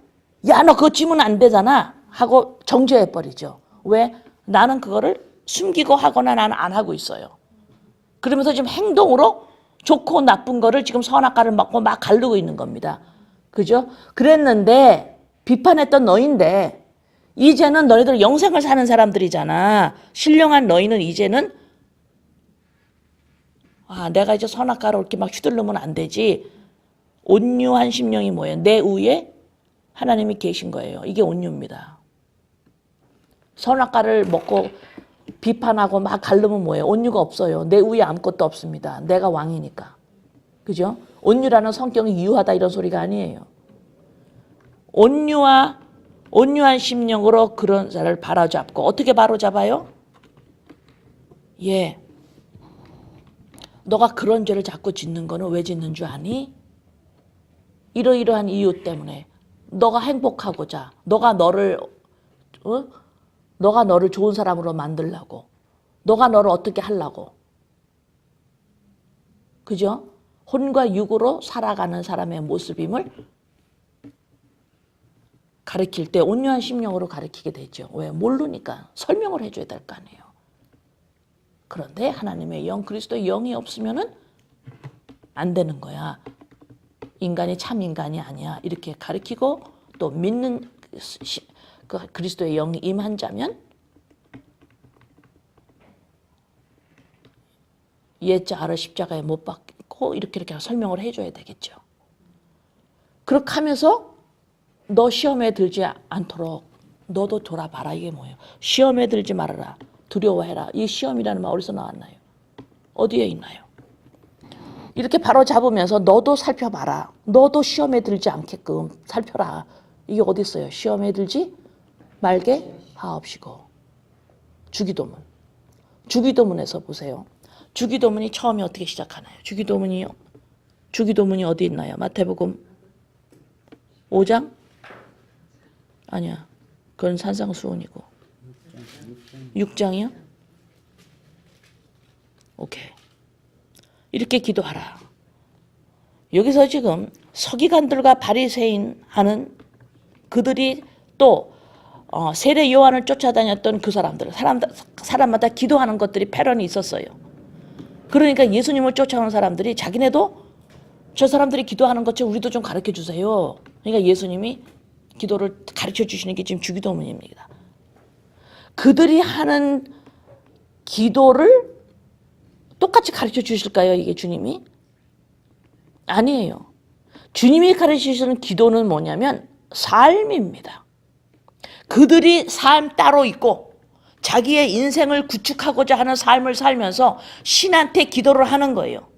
야, 너 그거 지면 안 되잖아 하고 정죄해버리죠. 왜? 나는 그거를 숨기고 하거나 나는 안 하고 있어요. 그러면서 지금 행동으로 좋고 나쁜 거를 지금 선악과를 먹고 막 가르고 있는 겁니다. 그죠? 그랬는데 비판했던 너인데 이제는 너희들 영생을 사는 사람들이잖아. 신령한 너희는 이제는 내가 이제 선악과로 이렇게 막 휘둘르면 안 되지. 온유한 심령이 뭐예요? 내 위에 하나님이 계신 거예요. 이게 온유입니다. 선악과를 먹고 비판하고 막 가르면 뭐예요? 온유가 없어요. 내 위에 아무것도 없습니다. 내가 왕이니까. 그죠? 온유라는 성격이 유하다 이런 소리가 아니에요. 온유한 심령으로 그런 자를 바로잡고 어떻게 바로잡아요? 너가 그런 죄를 자꾸 짓는 거는 왜 짓는 줄 아니? 이러이러한 이유 때문에 너가 행복하고자 너가 너를 좋은 사람으로 만들려고 너가 너를 어떻게 하려고 그죠? 혼과 육으로 살아가는 사람의 모습임을 가르칠 때 온유한 심령으로 가르치게 되죠. 왜? 모르니까 설명을 해줘야 될 거 아니에요. 그런데 하나님의 영, 그리스도의 영이 없으면은 안 되는 거야. 인간이 참 인간이 아니야. 이렇게 가르치고 또 믿는 그 그리스도의 영이 임한 자면 옛자를 십자가에 못 박고 이렇게 설명을 해줘야 되겠죠. 그렇게 하면서 너 시험에 들지 않도록 너도 돌아봐라. 이게 뭐예요? 시험에 들지 말아라. 두려워해라. 이 시험이라는 말 어디서 나왔나요? 어디에 있나요? 이렇게 바로 잡으면서 너도 살펴봐라. 너도 시험에 들지 않게끔 살펴라. 이게 어디 있어요? 시험에 들지 말게 하옵시고. 주기도문. 주기도문에서 보세요. 주기도문이 처음에 어떻게 시작하나요? 주기도문이 어디 있나요? 마태복음 5장? 아니야. 그건 산상수훈이고. 6장이요? 오케이. 이렇게 기도하라. 여기서 지금 서기관들과 바리새인 하는 그들이 또 세례 요한을 쫓아다녔던 그 사람마다 기도하는 것들이 패런이 있었어요. 그러니까 예수님을 쫓아오는 사람들이 자기네도 저 사람들이 기도하는 것처럼 우리도 좀 가르쳐 주세요. 그러니까 예수님이 기도를 가르쳐 주시는 게 지금 주기도문입니다. 그들이 하는 기도를 똑같이 가르쳐 주실까요? 이게 주님이? 아니에요. 주님이 가르쳐 주시는 기도는 뭐냐면 삶입니다. 그들이 삶 따로 있고 자기의 인생을 구축하고자 하는 삶을 살면서 신한테 기도를 하는 거예요.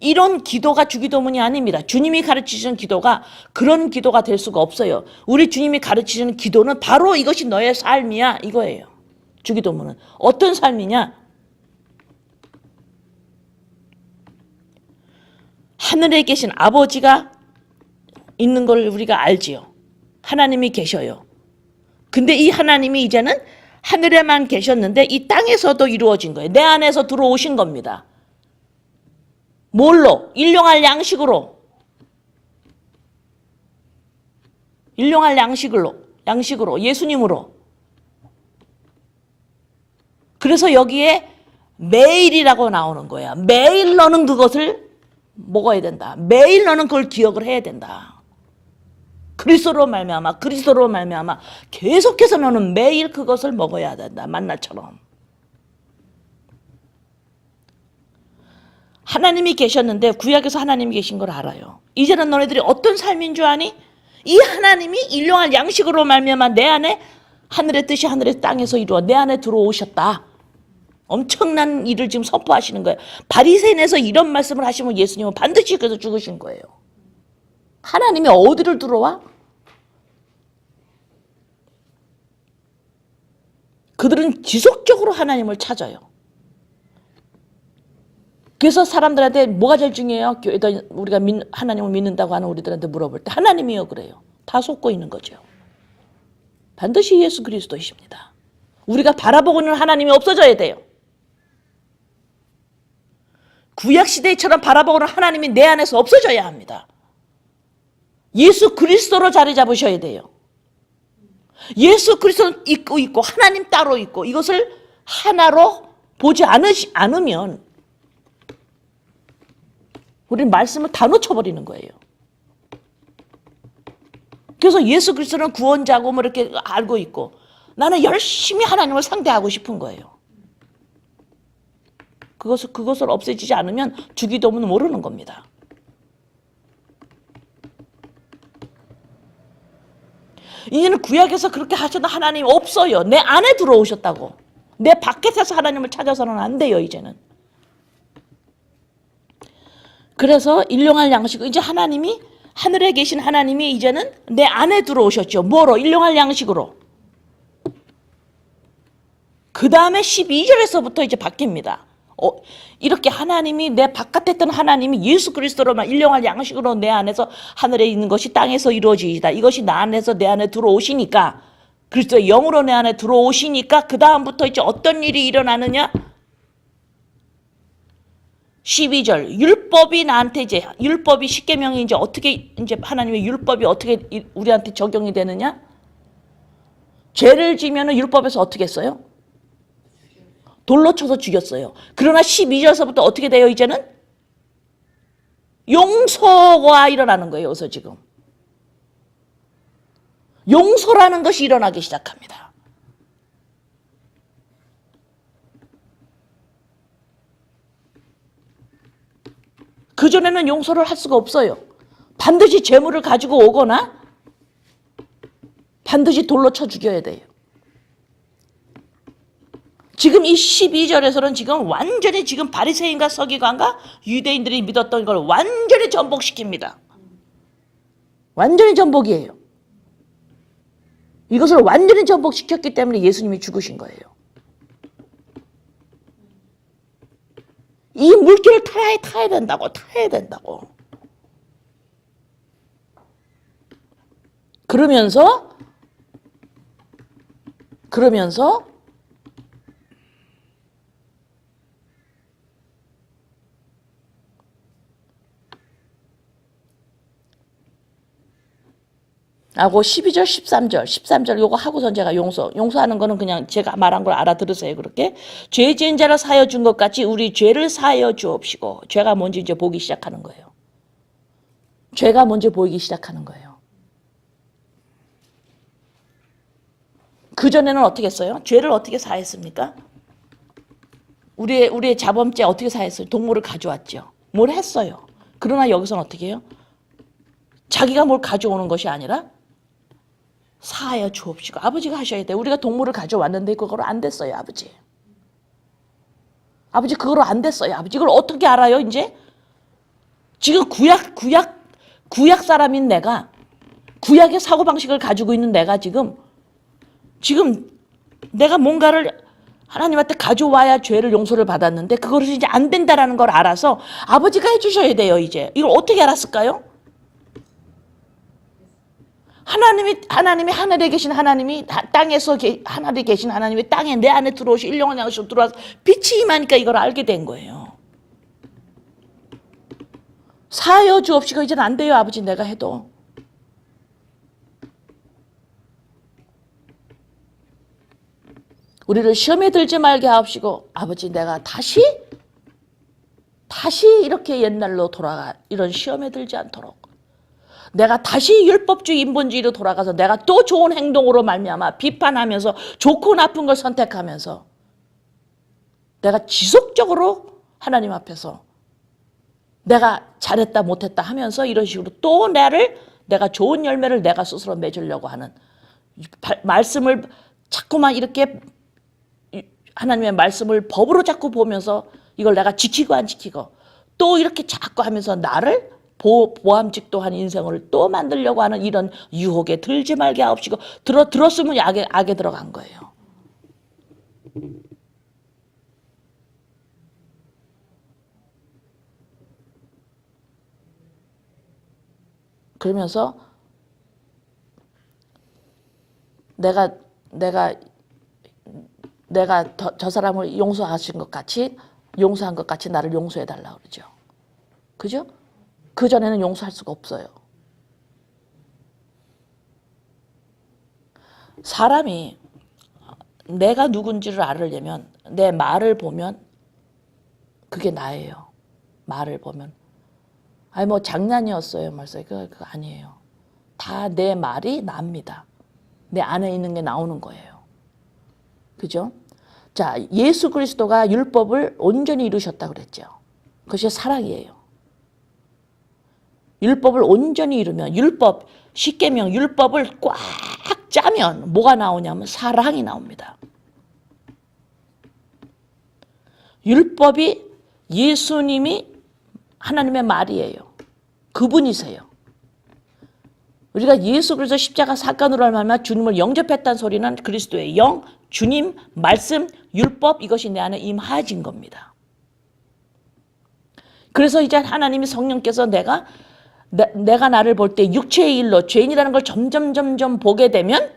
이런 기도가 주기도문이 아닙니다. 주님이 가르치시는 기도가 그런 기도가 될 수가 없어요. 우리 주님이 가르치시는 기도는 바로 이것이 너의 삶이야 이거예요. 주기도문은 어떤 삶이냐? 하늘에 계신 아버지가 있는 걸 우리가 알지요. 하나님이 계셔요. 근데 이 하나님이 이제는 하늘에만 계셨는데 이 땅에서도 이루어진 거예요. 내 안에서 들어오신 겁니다. 뭘로? 일용할 양식으로. 일용할 양식으로 예수님으로. 그래서 여기에 매일이라고 나오는 거야. 매일 너는 그것을 먹어야 된다. 매일 너는 그걸 기억을 해야 된다. 그리스도로 말미암아 계속해서 너는 매일 그것을 먹어야 된다. 만나처럼. 하나님이 계셨는데 구약에서 하나님이 계신 걸 알아요. 이제는 너네들이 어떤 삶인 줄 아니? 이 하나님이 일용할 양식으로 말미암아 내 안에 하늘의 뜻이 하늘의 땅에서 이루어 내 안에 들어오셨다. 엄청난 일을 지금 선포하시는 거예요. 바리새인에서 이런 말씀을 하시면 예수님은 반드시 그래서 죽으신 거예요. 하나님이 어디를 들어와? 그들은 지속적으로 하나님을 찾아요. 그래서 사람들한테 뭐가 제일 중요해요? 교회다 우리가 하나님을 믿는다고 하는 우리들한테 물어볼 때 하나님이요 그래요. 다 속고 있는 거죠. 반드시 예수 그리스도이십니다. 우리가 바라보고 있는 하나님이 없어져야 돼요. 구약시대처럼 바라보고 있는 하나님이 내 안에서 없어져야 합니다. 예수 그리스도로 자리 잡으셔야 돼요. 예수 그리스도는 있고 하나님 따로 있고 이것을 하나로 보지 않으면 우리는 말씀을 다 놓쳐버리는 거예요. 그래서 예수 그리스도는 구원자고 뭐 이렇게 알고 있고 나는 열심히 하나님을 상대하고 싶은 거예요. 그것을 없애지지 않으면 주기도문 모르는 겁니다. 이제는 구약에서 그렇게 하셨던 하나님 없어요. 내 안에 들어오셨다고. 내 밖에서 하나님을 찾아서는 안 돼요, 이제는. 그래서 일용할 양식, 이제 하나님이, 하늘에 계신 하나님이 이제는 내 안에 들어오셨죠. 뭐로? 일용할 양식으로. 그 다음에 12절에서부터 이제 바뀝니다. 이렇게 하나님이 내 바깥에 있던 하나님이 예수 그리스도로만 일용할 양식으로 내 안에서 하늘에 있는 것이 땅에서 이루어지이다. 이것이 나 안에서 내 안에 들어오시니까 그리스도의 영으로 내 안에 들어오시니까 그 다음부터 이제 어떤 일이 일어나느냐? 12절 율법이 나한테 이제 율법이 십계명이 이제 어떻게 이제 하나님의 율법이 어떻게 우리한테 적용이 되느냐? 죄를 지면은 율법에서 어떻게 했어요? 돌로 쳐서 죽였어요. 그러나 12절서부터 어떻게 돼요, 이제는? 용서가 일어나는 거예요, 여기서 지금. 용서라는 것이 일어나기 시작합니다. 그전에는 용서를 할 수가 없어요. 반드시 재물을 가지고 오거나 반드시 돌로 쳐 죽여야 돼요. 지금 이 12절에서는 지금 완전히 지금 바리새인과 서기관과 유대인들이 믿었던 걸 완전히 전복시킵니다. 완전히 전복이에요. 이것을 완전히 전복시켰기 때문에 예수님이 죽으신 거예요. 이 물길을 타야 된다고. 그러면서 하고 12절, 13절 요거 하고선 제가 용서하는 거는 그냥 제가 말한 걸 알아들으세요. 그렇게 죄 지은 자를 사하여 준 것 같이 우리 죄를 사하여 주옵시고 죄가 뭔지 이제 보기 시작하는 거예요. 죄가 뭔지 보이기 시작하는 거예요. 그전에는 어떻게 했어요? 죄를 어떻게 사했습니까? 우리의 자범죄 어떻게 사했어요? 동물을 가져왔죠. 뭘 했어요. 그러나 여기서는 어떻게 해요? 자기가 뭘 가져오는 것이 아니라 사하여 주옵시고 아버지가 하셔야 돼요. 우리가 동물을 가져왔는데 그거로 안 됐어요, 아버지. 아버지 그거로 안 됐어요, 아버지. 이걸 어떻게 알아요, 이제? 지금 구약 사람인 내가, 구약의 사고방식을 가지고 있는 내가 지금 내가 뭔가를 하나님한테 가져와야 죄를 용서를 받았는데 그것이 이제 안 된다라는 걸 알아서 아버지가 해주셔야 돼요, 이제. 이걸 어떻게 알았을까요? 하나님이 하늘에 계신 하나님이 땅에서 하늘에 계신 하나님이 땅에 내 안에 들어오시 일용할 양식으로 들어와서 빛이 임하니까 이걸 알게 된 거예요. 사하여 주옵시고 이제는 안 돼요, 아버지. 내가 해도. 우리를 시험에 들지 말게 하옵시고 아버지 내가 다시 이렇게 옛날로 돌아가 이런 시험에 들지 않도록 내가 다시 율법주의 인본주의로 돌아가서 내가 또 좋은 행동으로 말미암아 비판하면서 좋고 나쁜 걸 선택하면서 내가 지속적으로 하나님 앞에서 내가 잘했다 못했다 하면서 이런 식으로 또 내가 좋은 열매를 내가 스스로 맺으려고 하는 말씀을 자꾸만 이렇게 하나님의 말씀을 법으로 자꾸 보면서 이걸 내가 지키고 안 지키고 또 이렇게 자꾸 하면서 나를 보암직도한 인생을 또 만들려고 하는 이런 유혹에 들지 말게 하옵시고 들었으면 악에 들어간 거예요. 그러면서 내가 저 사람을 용서한 것 같이 나를 용서해 달라고 그러죠. 그죠? 그전에는 용서할 수가 없어요. 사람이 내가 누군지를 알으려면 내 말을 보면 그게 나예요. 말을 보면. 아니 뭐 장난이었어요. 말씀 그거 아니에요. 다 내 말이 납니다. 내 안에 있는 게 나오는 거예요. 그죠? 자, 예수 그리스도가 율법을 온전히 이루셨다고 그랬죠. 그것이 사랑이에요. 율법을 온전히 이루면 율법, 십계명 율법을 꽉 짜면 뭐가 나오냐면 사랑이 나옵니다. 율법이 예수님이 하나님의 말이에요. 그분이세요. 우리가 예수 그리스도 십자가 사건으로 말미암아 주님을 영접했다는 소리는 그리스도의 영, 주님, 말씀, 율법 이것이 내 안에 임하진 겁니다. 그래서 이제 하나님이 성령께서 내가 나를 볼 때 육체의 일로 죄인이라는 걸 점점 보게 되면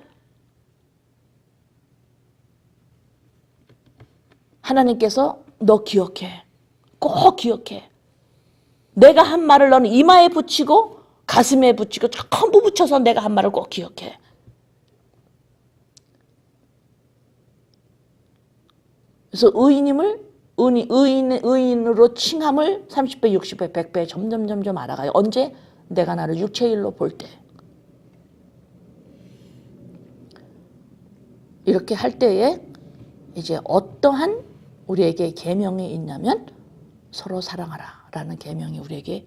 하나님께서 너 기억해. 꼭 기억해. 내가 한 말을 너는 이마에 붙이고 가슴에 붙이고 전부 붙여서 내가 한 말을 꼭 기억해. 그래서 의인으로 칭함을 30배, 60배, 100배 점점 알아가요. 언제? 내가 나를 육체의 일로 볼 때. 이렇게 할 때에 이제 어떠한 우리에게 계명이 있냐면 서로 사랑하라 라는 계명이 우리에게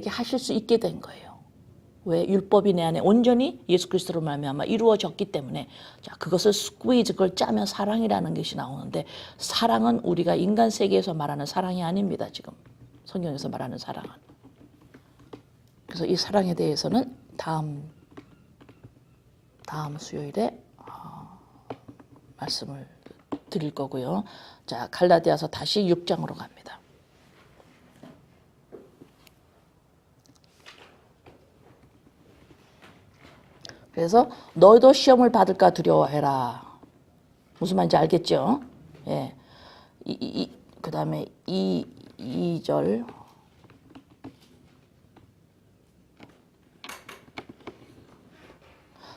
하실 수 있게 된 거예요. 왜? 율법이 내 안에 온전히 예수 그리스도로 말미암아 이루어졌기 때문에. 자, 그것을 스퀴즈, 그걸 짜면 사랑이라는 것이 나오는데, 사랑은 우리가 인간 세계에서 말하는 사랑이 아닙니다. 지금 성경에서 말하는 사랑은. 그래서 이 사랑에 대해서는 다음 수요일에 말씀을 드릴 거고요. 자, 갈라디아서 다시 6장으로 갑니다. 그래서 너희도 시험을 받을까 두려워해라. 무슨 말인지 알겠죠? 예. 그 다음에 2절.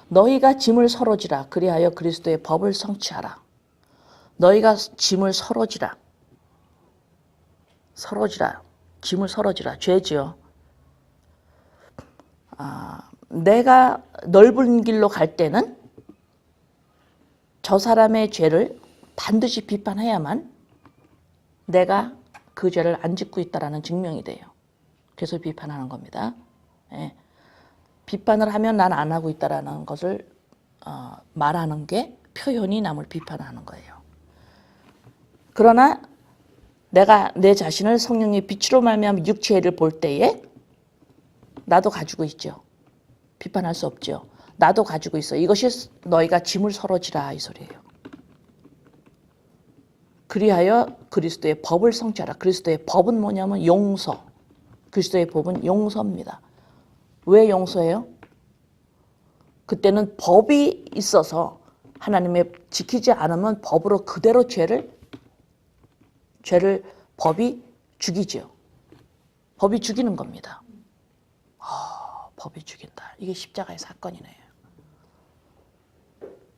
너희가 짐을 서로 지라. 그리하여 그리스도의 법을 성취하라. 너희가 짐을 서로 지라. 짐을 서로 지라. 죄지요. 내가 넓은 길로 갈 때는 저 사람의 죄를 반드시 비판해야만 내가 그 죄를 안 짓고 있다라는 증명이 돼요. 그래서 비판하는 겁니다. 예. 비판을 하면 난 안 하고 있다라는 것을 말하는 게 표현이 남을 비판하는 거예요. 그러나 내가 내 자신을 성령의 빛으로 말미암아 육체를 볼 때에 나도 가지고 있죠. 비판할 수 없죠. 나도 가지고 있어. 이것이 너희가 짐을 서로 지라 이 소리예요. 그리하여 그리스도의 법을 성취하라. 그리스도의 법은 뭐냐면 용서. 그리스도의 법은 용서입니다. 왜 용서해요? 그때는 법이 있어서 하나님의 지키지 않으면 법으로 그대로 죄를 법이 죽이죠. 법이 죽이는 겁니다. 법이 죽인다. 이게 십자가의 사건이네요.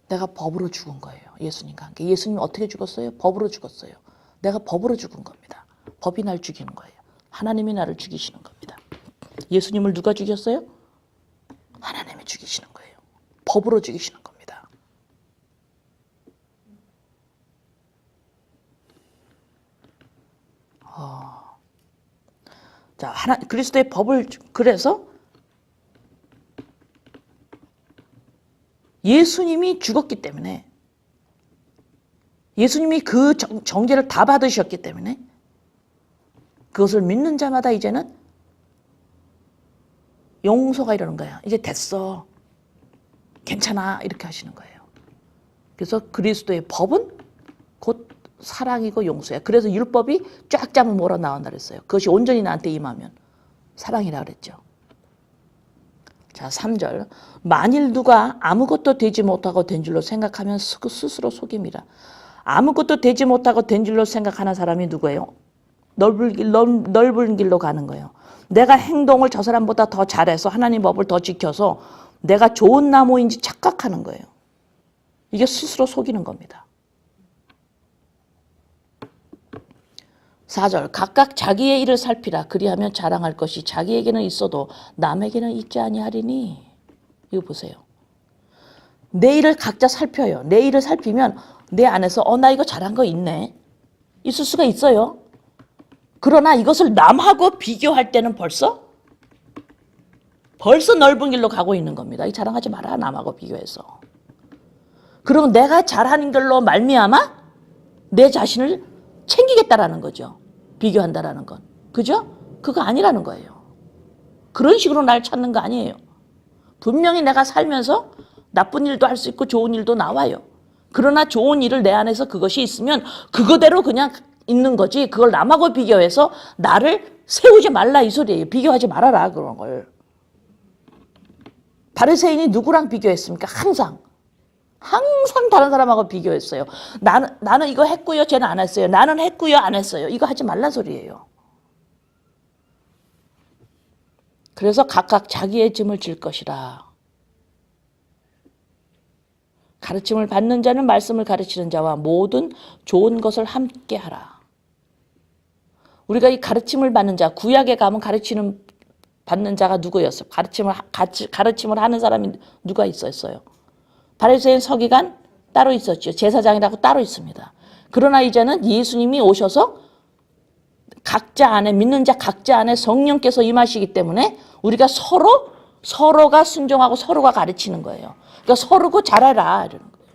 내가 법으로 죽은 거예요. 예수님과 함께. 예수님 어떻게 죽었어요? 법으로 죽었어요. 내가 법으로 죽은 겁니다. 법이 날 죽이는 거예요. 하나님이 나를 죽이시는 겁니다. 예수님을 누가 죽였어요? 하나님이 죽이시는 거예요. 법으로 죽이시는 겁니다. 자, 그리스도의 법을 그래서 예수님이 죽었기 때문에, 예수님이 그 정죄를 다 받으셨기 때문에 그것을 믿는 자마다 이제는 용서가 이러는 거야. 이제 됐어. 괜찮아. 이렇게 하시는 거예요. 그래서 그리스도의 법은 곧 사랑이고 용서야. 그래서 율법이 쫙 짜면 뭐라 나온다 그랬어요. 그것이 온전히 나한테 임하면 사랑이라 그랬죠. 자, 3절. 만일 누가 아무것도 되지 못하고 된 줄로 생각하면 스스로 속임이라. 아무것도 되지 못하고 된 줄로 생각하는 사람이 누구예요? 넓은 길로 가는 거예요. 내가 행동을 저 사람보다 더 잘해서 하나님 법을 더 지켜서 내가 좋은 나무인지 착각하는 거예요. 이게 스스로 속이는 겁니다. 4절 각각 자기의 일을 살피라. 그리하면 자랑할 것이 자기에게는 있어도 남에게는 있지 아니하리니. 이거 보세요. 내 일을 각자 살펴요. 내 일을 살피면 내 안에서 나 이거 잘한 거 있네. 있을 수가 있어요. 그러나 이것을 남하고 비교할 때는 벌써 넓은 길로 가고 있는 겁니다. 이 자랑하지 마라. 남하고 비교해서. 그러면 내가 잘하는 걸로 말미암아 내 자신을 챙기겠다라는 거죠. 비교한다라는 건. 그죠? 그거 아니라는 거예요. 그런 식으로 날 찾는 거 아니에요. 분명히 내가 살면서 나쁜 일도 할 수 있고 좋은 일도 나와요. 그러나 좋은 일을 내 안에서 그것이 있으면 그거대로 그냥 있는 거지. 그걸 남하고 비교해서 나를 세우지 말라 이 소리예요. 비교하지 말아라 그런 걸. 바리새인이 누구랑 비교했습니까? 항상 다른 사람하고 비교했어요. 나는 이거 했고요. 쟤는 안 했어요. 나는 했고요. 안 했어요. 이거 하지 말란 소리예요. 그래서 각각 자기의 짐을 질 것이라. 가르침을 받는 자는 말씀을 가르치는 자와 모든 좋은 것을 함께 하라. 우리가 이 가르침을 받는 자, 구약에 가면 받는 자가 누구였어요? 가르침을 하는 사람이 누가 있었어요? 바리새인 서기관 따로 있었죠. 제사장이라고 따로 있습니다. 그러나 이제는 예수님이 오셔서 믿는 자 각자 안에 성령께서 임하시기 때문에 우리가 서로가 순종하고 서로가 가르치는 거예요. 그러니까 서로고 잘해라 이러는 거예요.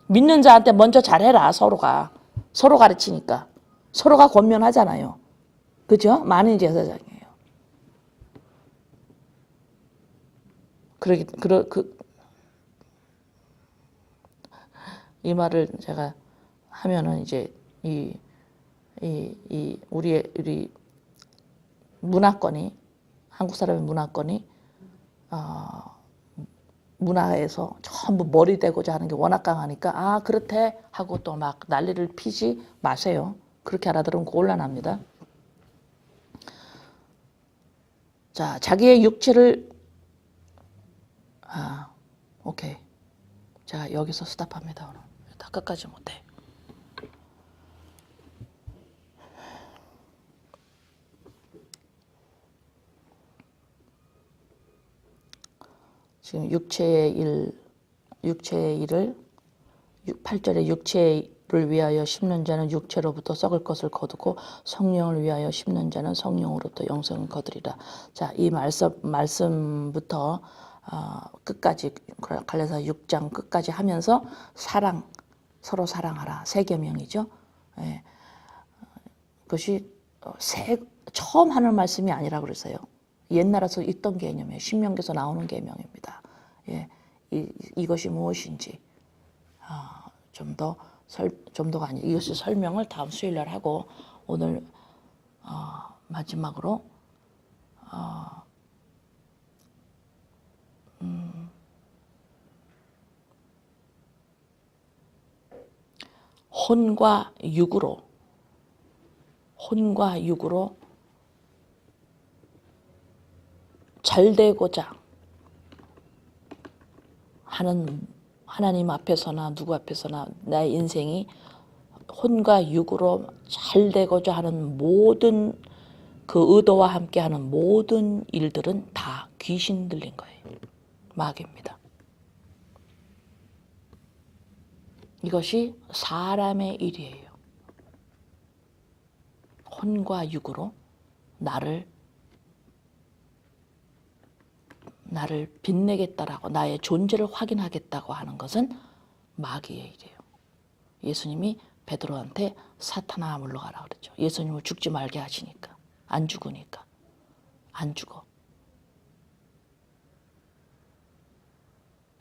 믿는 자한테 먼저 잘해라. 서로 가르치니까 서로가 권면하잖아요. 그죠? 많은 제사장이에요. 이 말을 제가 하면은 이제 우리 문화권이 한국 사람의 문화권이 문화에서 전부 머리 대고자 하는 게 워낙 강하니까 그렇대 하고 또 막 난리를 피지 마세요. 그렇게 알아들으면 곤란합니다. 자, 자기의 육체를 오케이. 자, 여기서 스탑합니다. 오늘. 다 끝까지 못해. 지금 육체의 일을 8절에 육체를 위하여 심는 자는 육체로부터 썩을 것을 거두고 성령을 위하여 심는 자는 성령으로부터 영생을 거두리라. 자, 이 말씀부터 끝까지 갈라디아서 6장 끝까지 하면서 서로 사랑하라. 세 계명이죠. 예. 그것이 처음 하는 말씀이 아니라 그랬어요. 옛날에서 있던 개념이에요. 신명기에서 나오는 계명입니다. 예. 이것이 무엇인지 좀더가 아니에요. 이것의 설명을 다음 수요일 날 하고 오늘 마지막으로 혼과 육으로 잘 되고자 하는 하나님 앞에서나 누구 앞에서나 나의 인생이 혼과 육으로 잘 되고자 하는 모든 그 의도와 함께하는 모든 일들은 다 귀신 들린 거예요. 마귀입니다. 이것이 사람의 일이에요. 혼과 육으로 나를 빛내겠다라고 나의 존재를 확인하겠다고 하는 것은 마귀의 일이에요. 예수님이 베드로한테 사탄아 물러가라 그랬죠. 예수님을 죽지 말게 하시니까. 안 죽으니까. 안 죽어.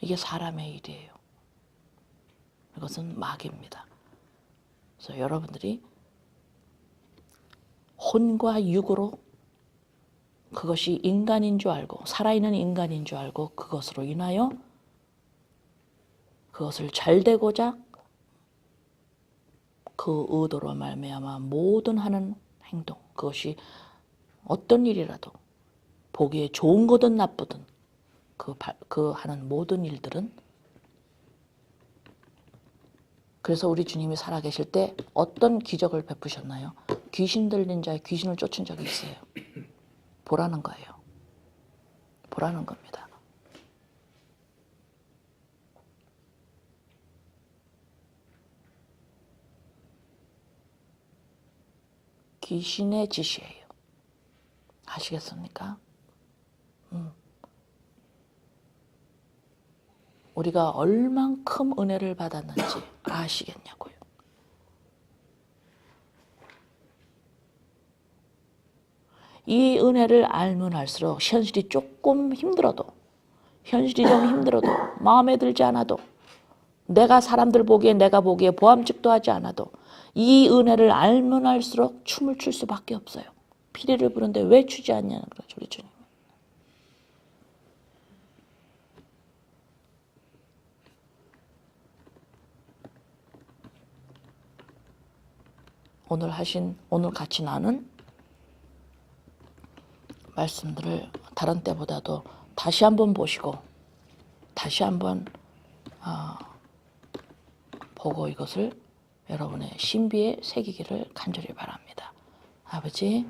이게 사람의 일이에요. 이것은 마귀입니다. 그래서 여러분들이 혼과 육으로 그것이 인간인 줄 알고 살아있는 인간인 줄 알고 그것으로 인하여 그것을 잘 되고자 그 의도로 말미암아 모든 하는 행동 그것이 어떤 일이라도 보기에 좋은 거든 나쁘든 그 하는 모든 일들은 그래서 우리 주님이 살아계실 때 어떤 기적을 베푸셨나요? 귀신 들린 자의 귀신을 쫓은 적이 있어요. 보라는 거예요. 보라는 겁니다. 귀신의 짓이에요. 아시겠습니까? 우리가 얼만큼 은혜를 받았는지 아시겠냐고요. 이 은혜를 알면 알수록 현실이 조금 힘들어도, 현실이 좀 힘들어도, 마음에 들지 않아도, 사람들 보기에 내가 보기에 보암직도 하지 않아도 이 은혜를 알면 알수록 춤을 출 수밖에 없어요. 피리를 부는데 왜 추지 않냐는 거죠, 우리 주님. 오늘 같이 나눈 말씀들을 다른 때보다도 다시 한번 보시고 다시 한번 보고 이것을 여러분의 신비에 새기기를 간절히 바랍니다. 아버지,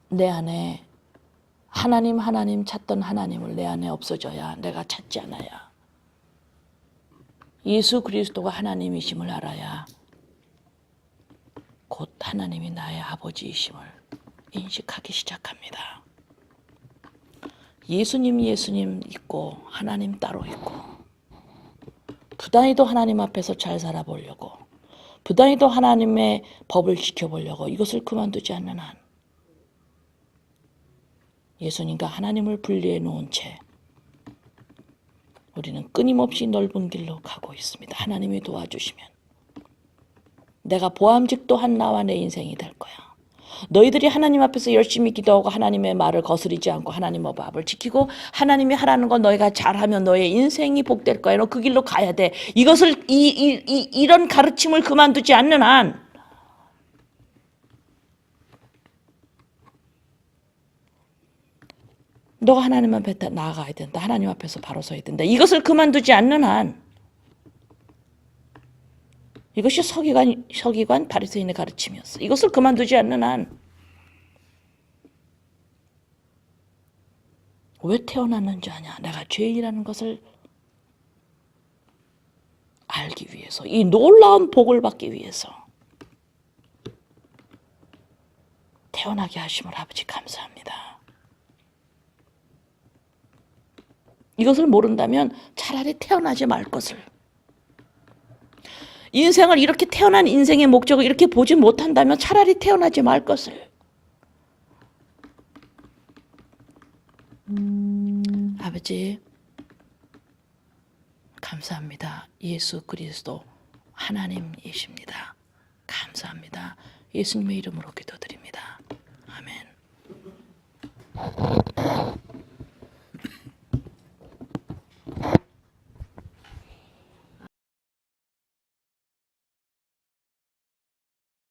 내 안에 하나님 찾던 하나님을 내 안에 없어져야 내가 찾지 않아야, 예수 그리스도가 하나님이심을 알아야 곧 하나님이 나의 아버지이심을 인식하기 시작합니다. 예수님 있고 하나님 따로 있고, 부단히도 하나님 앞에서 잘 살아보려고, 부단히도 하나님의 법을 지켜보려고 이것을 그만두지 않는 한 예수님과 하나님을 분리해 놓은 채 우리는 끊임없이 넓은 길로 가고 있습니다. 하나님이 도와주시면 내가 보암직도 한 나와 내 인생이 될 거야. 너희들이 하나님 앞에서 열심히 기도하고 하나님의 말을 거스르지 않고 하나님의 법을 지키고 하나님이 하라는 거 너희가 잘하면 너의 인생이 복될 거야. 너 그 길로 가야 돼. 이것을 이런 가르침을 그만두지 않는 한 너가 하나님 앞에 나아가야 된다. 하나님 앞에서 바로 서야 된다. 이것을 그만두지 않는 한 이것이 서기관 바리새인의 가르침이었어. 이것을 그만두지 않는 한 왜 태어났는지 아냐? 내가 죄인이라는 것을 알기 위해서, 이 놀라운 복을 받기 위해서 태어나게 하심을 아버지 감사합니다. 이것을 모른다면 차라리 태어나지 말 것을, 인생을 이렇게 태어난 인생의 목적을 이렇게 보지 못한다면 차라리 태어나지 말 것을. 아버지 감사합니다. 예수 그리스도 하나님이십니다. 감사합니다. 예수님의 이름으로 기도드립니다.